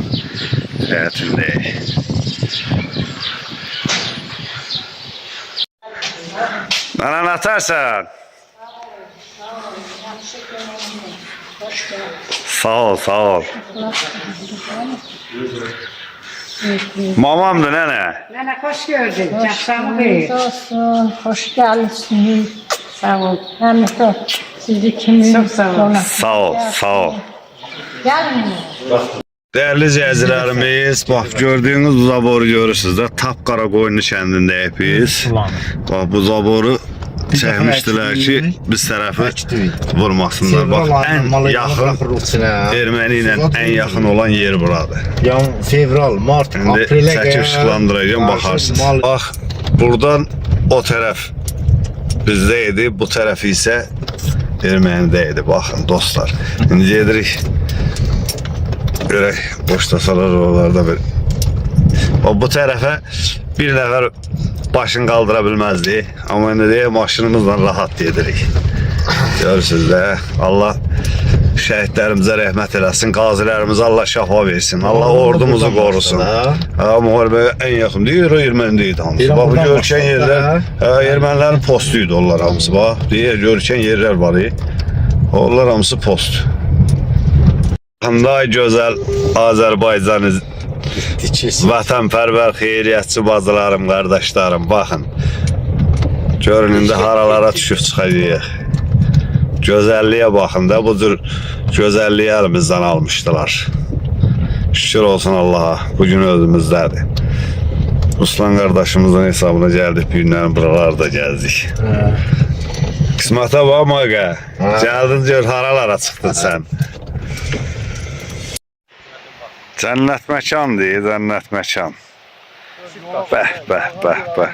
həyətindəyik. Bana ne atarsan? Sağ ol, sağ ol. Mamamdır nene. Nene hoş gördün. Yaşamı verir. Sağ olsun, hoş geldiniz. Sağ ol. Hem de sizi kimin Çok sağ ol. Sağ ol, sağ ol. Gelin. Değerli izleyicilerimiz, bak gördüğünüz bu zaboru görürsünüz de Tapqaraqoyunlu kəndindəyik biz. Bak bu zaboru çəkmişdilər ki biz tərəfi vurmasınlar. Bak en yakın Erməni ilə en yakın olan yer buradır. Yani fevral, mart, Şimdi çəkib ışıqlandıracağım bakarsınız. Bak buradan o tərəf bizdəydi, bu tərəfi isə ermənidəydi. Baxın dostlar. İndi gedirik. Görək boşlasalar oralarda bir. Bu tərəfə bir nəfər başını qaldıra bilməzdi. Amma indi deyə maşınımızla rahat gedirik. Görürsünüz də Allah şəhidlərimizə rəhmət eləsin, qazilərimizə Allah şəfa versin, Allah ordumuzu qorusun. Müharibəyə ən yaxın deyir, erməni deyil hamısı. Bax, bu görkən yerlər, ermənilərin postuydu onlar hamısı. Bax, deyir, görkən yerlər var. Onlar hamısı post. Daha gözəl Azərbaycan vətənpərvər, xeyriyyətçi bacılarım, qardaşlarım, baxın. Görün, indi haralara düşüb çıxacaq. Gözəlliyə baxın da, bu cür gözəlliyi əlimizdən almışdılar. Şükür olsun Allaha, bugün özümüzdədir. Ruslan qardaşımızın hesabına gəldik, bir günlərin buralarda gəzdik. Qismətə bax, Maqa, gəldin gör, haralara çıxdın sən. Cənnət məkan deyir, cənnət məkan. Bəh, bəh, bəh, bəh.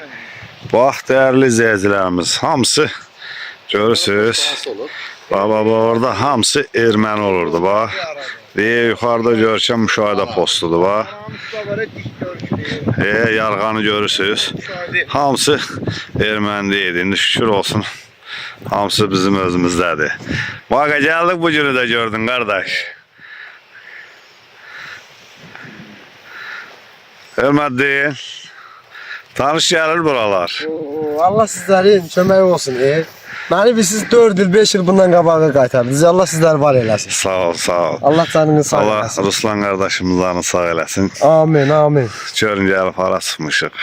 Bax, dəyərli izləyicilərimiz, hamısı görürsünüz. Bax, orada hamısı erməni olurdu, bax. Yuxarıda görkən müşahidə postudur, bax. Yarğanı görürsünüz. Hamısı erməni deyildi, indi şükür olsun. Hamısı bizim özümüzdədir. Bax, gəldik bu günü də gördün, qardaş. Hörmətli, tanış gəlir buralar. Allah sizlərin kömək olsun. Məni siz 4 il, 5 il bundan qabağa qaytardınız. Allah sizləri var eləsin. Sağ ol, sağ ol. Allah canını sağ eləsin. Allah Ruslan qardaşımızdan sağ eləsin. Amin, amin. Görün, gəlib hara çıxmışıq.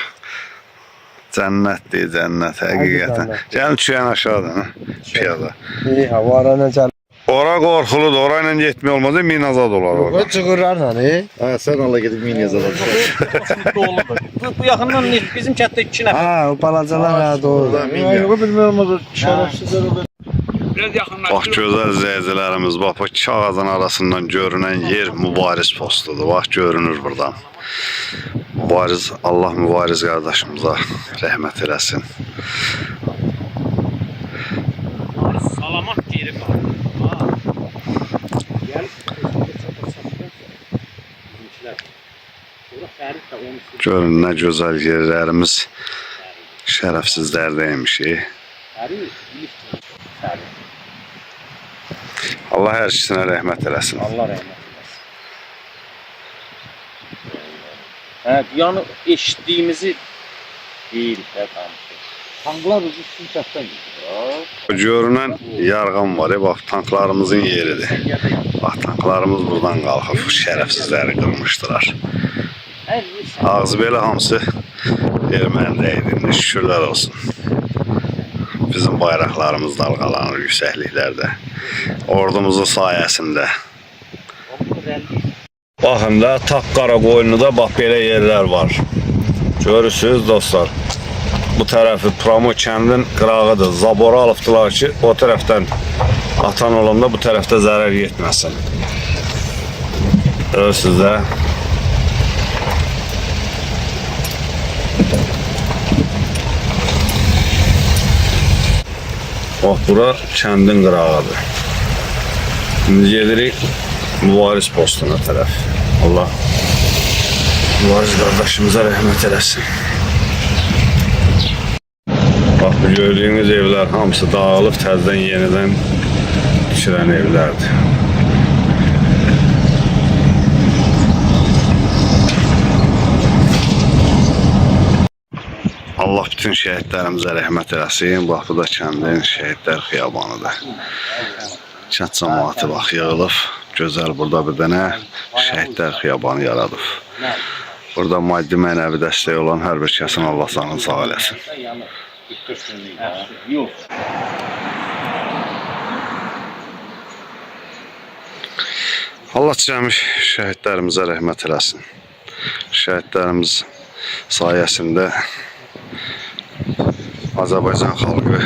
Cənnətdir, cənnət, həqiqətən. Gəlin düşən aşağıdan, piyada. İyi, hava nə gəlir. Ora qorxuludur, orayla getmək olmaz, minazad olar orada. O çuqurlarla, Sən Allah gedib minazad olar. Bu yaxından bizim kətdə 2 nəfər. Ha, o balacalar, doğru. Bilmirəm, o şərəfsizlər olur. Bax, gözəl izləyicilərimiz, bax, bu iki ağacın arasından görünən yer mübariz postudur. Bax, görünür buradan. Mübariz, Allah mübariz qardaşımıza rəhmət eləsin. Salamat geri qalır. Görün, nə gözəl yerlərimiz şərəfsizlərdəymiş. Allah hər ikisinə rəhmət eləsin. Allah rəhmət eləsin. Yəni eşitdiyimizi deyirik də tanışır. Tanklar ucu sizin kətdən gidiyor. Görünən yarğan var, bax, tanklarımızın yeridir. Bax, tanklarımız buradan qalxıb, şərəfsizləri qırmışdılar. Ağzı belə hamısı ermənidəydi, şükürlər olsun. Bizim bayraqlarımız dalğalanır yüksəkliklərdə. Ordumuzun sayəsində. Baxın da, Taqqara qoyununda bax belə yerlər var. Görürsünüz dostlar. Bu tərəfi Pramo kəndin qırağıdır. Zaboru alıbdılar ki, o tərəfdən atan olanda bu tərəfdə zərər yetməsin. Görürsünüz də. Bax, bura kəndin qırağıdır. Şimdi gelirik mübariz postuna tərəf. Allah mübariz qardaşımıza rəhmət eləsin. Bax, bu gördüyünüz evlər hamısı dağılıb, təzdən yenidən tikilən evlərdir. Allah bütün şəhidlərimizə rəhmət eləsin. Bax, bu da kəndin şəhidlər xiyabanıdır. Kənd cəmaatı bax, yığılıb. Gözəl burada bir dənə şəhidlər xiyabanı yaradıb. Burada maddi mənəvi dəstək olan hər bir kəsin Allah canını sağ eləsin. Allah cəmi şəhidlərimizə rəhmət eləsin. Şəhidlərimiz sayəsində Azərbaycan xalqı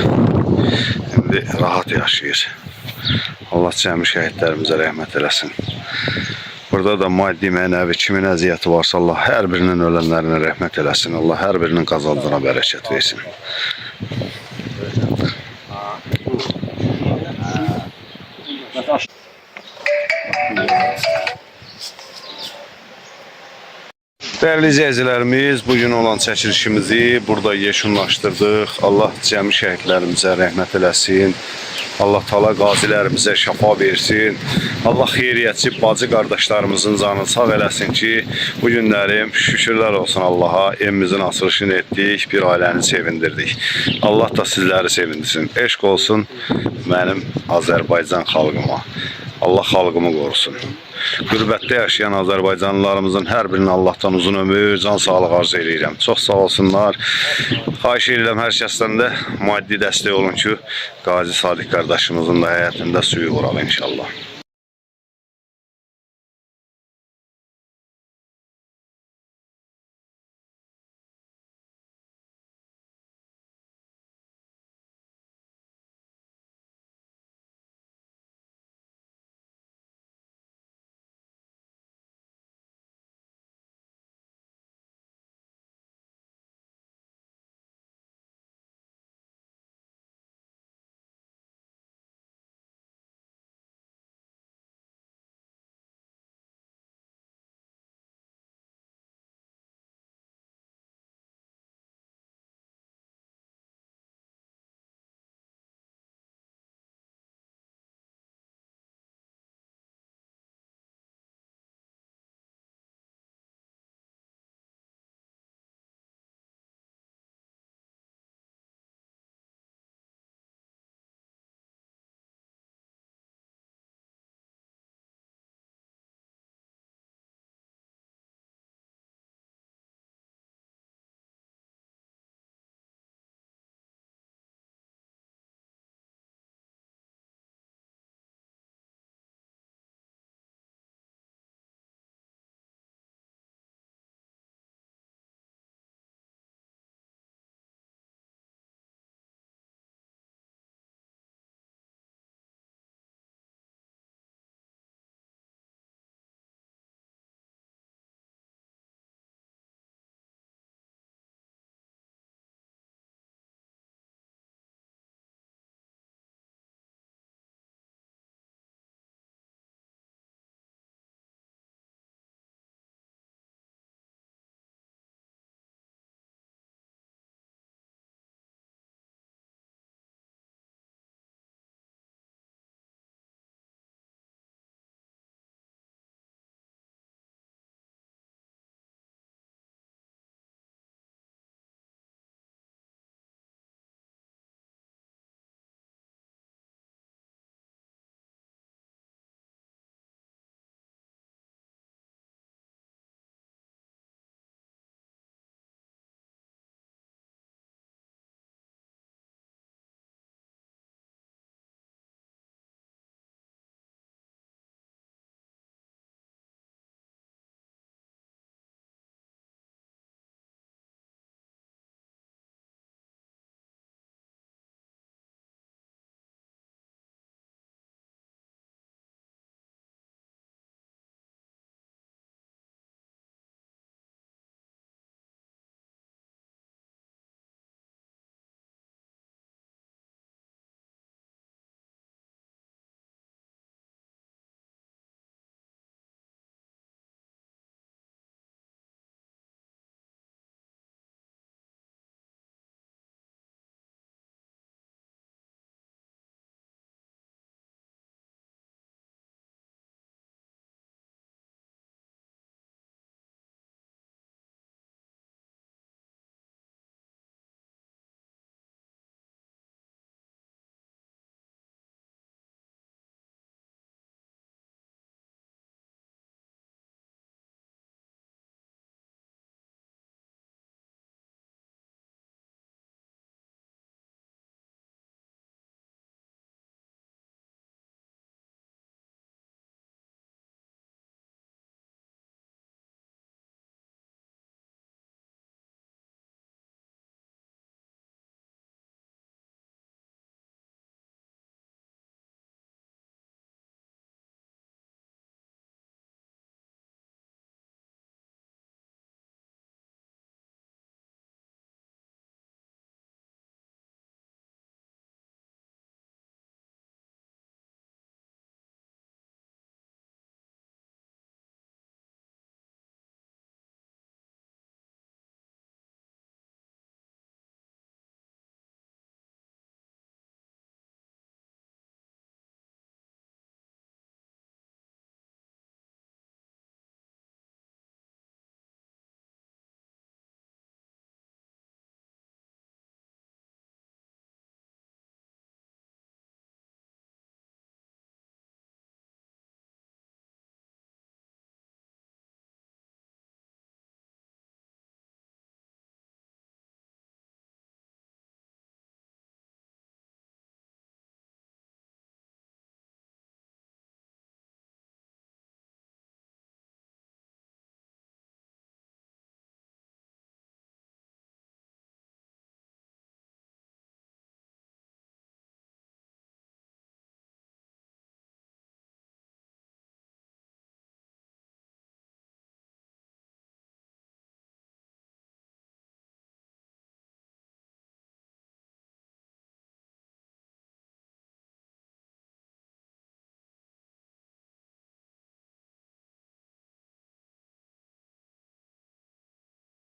indi rahat yaşayır. Allah cəmi şəhidlərimizə rəhmət eləsin. Burada da maddi, mənəvi, kimin əziyyəti varsa Allah hər birinin ölənlərinə rəhmət eləsin. Allah hər birinin qazancına bərəkət versin. Değerli izləyicilərimiz, bugün olan çəkilişimizi burada yekunlaşdırdıq. Allah cəmi şəhidlərimizə rəhmət eləsin. Allah Taala qazilərimizə şəfa versin. Allah xeyriyyətçi bacı qardaşlarımızın canını sağ eləsin ki, bu günlərim şükürlər olsun Allaha, evimizin açılışını etdik, bir ailəni sevindirdik. Allah da sizləri sevindirsin. Eşq olsun mənim Azərbaycan xalqıma. Allah xalqımı qorusun. Qürbətdə yaşayan Azərbaycanlılarımızın hər birinin Allahdan uzun ömür, can sağlıq arzu edirəm. Çox sağ olsunlar. Xahiş edirəm hər kəsdən də maddi dəstək olun ki, Qazi Sadiq qardaşımızın da həyatında suyu vuraq inşallah.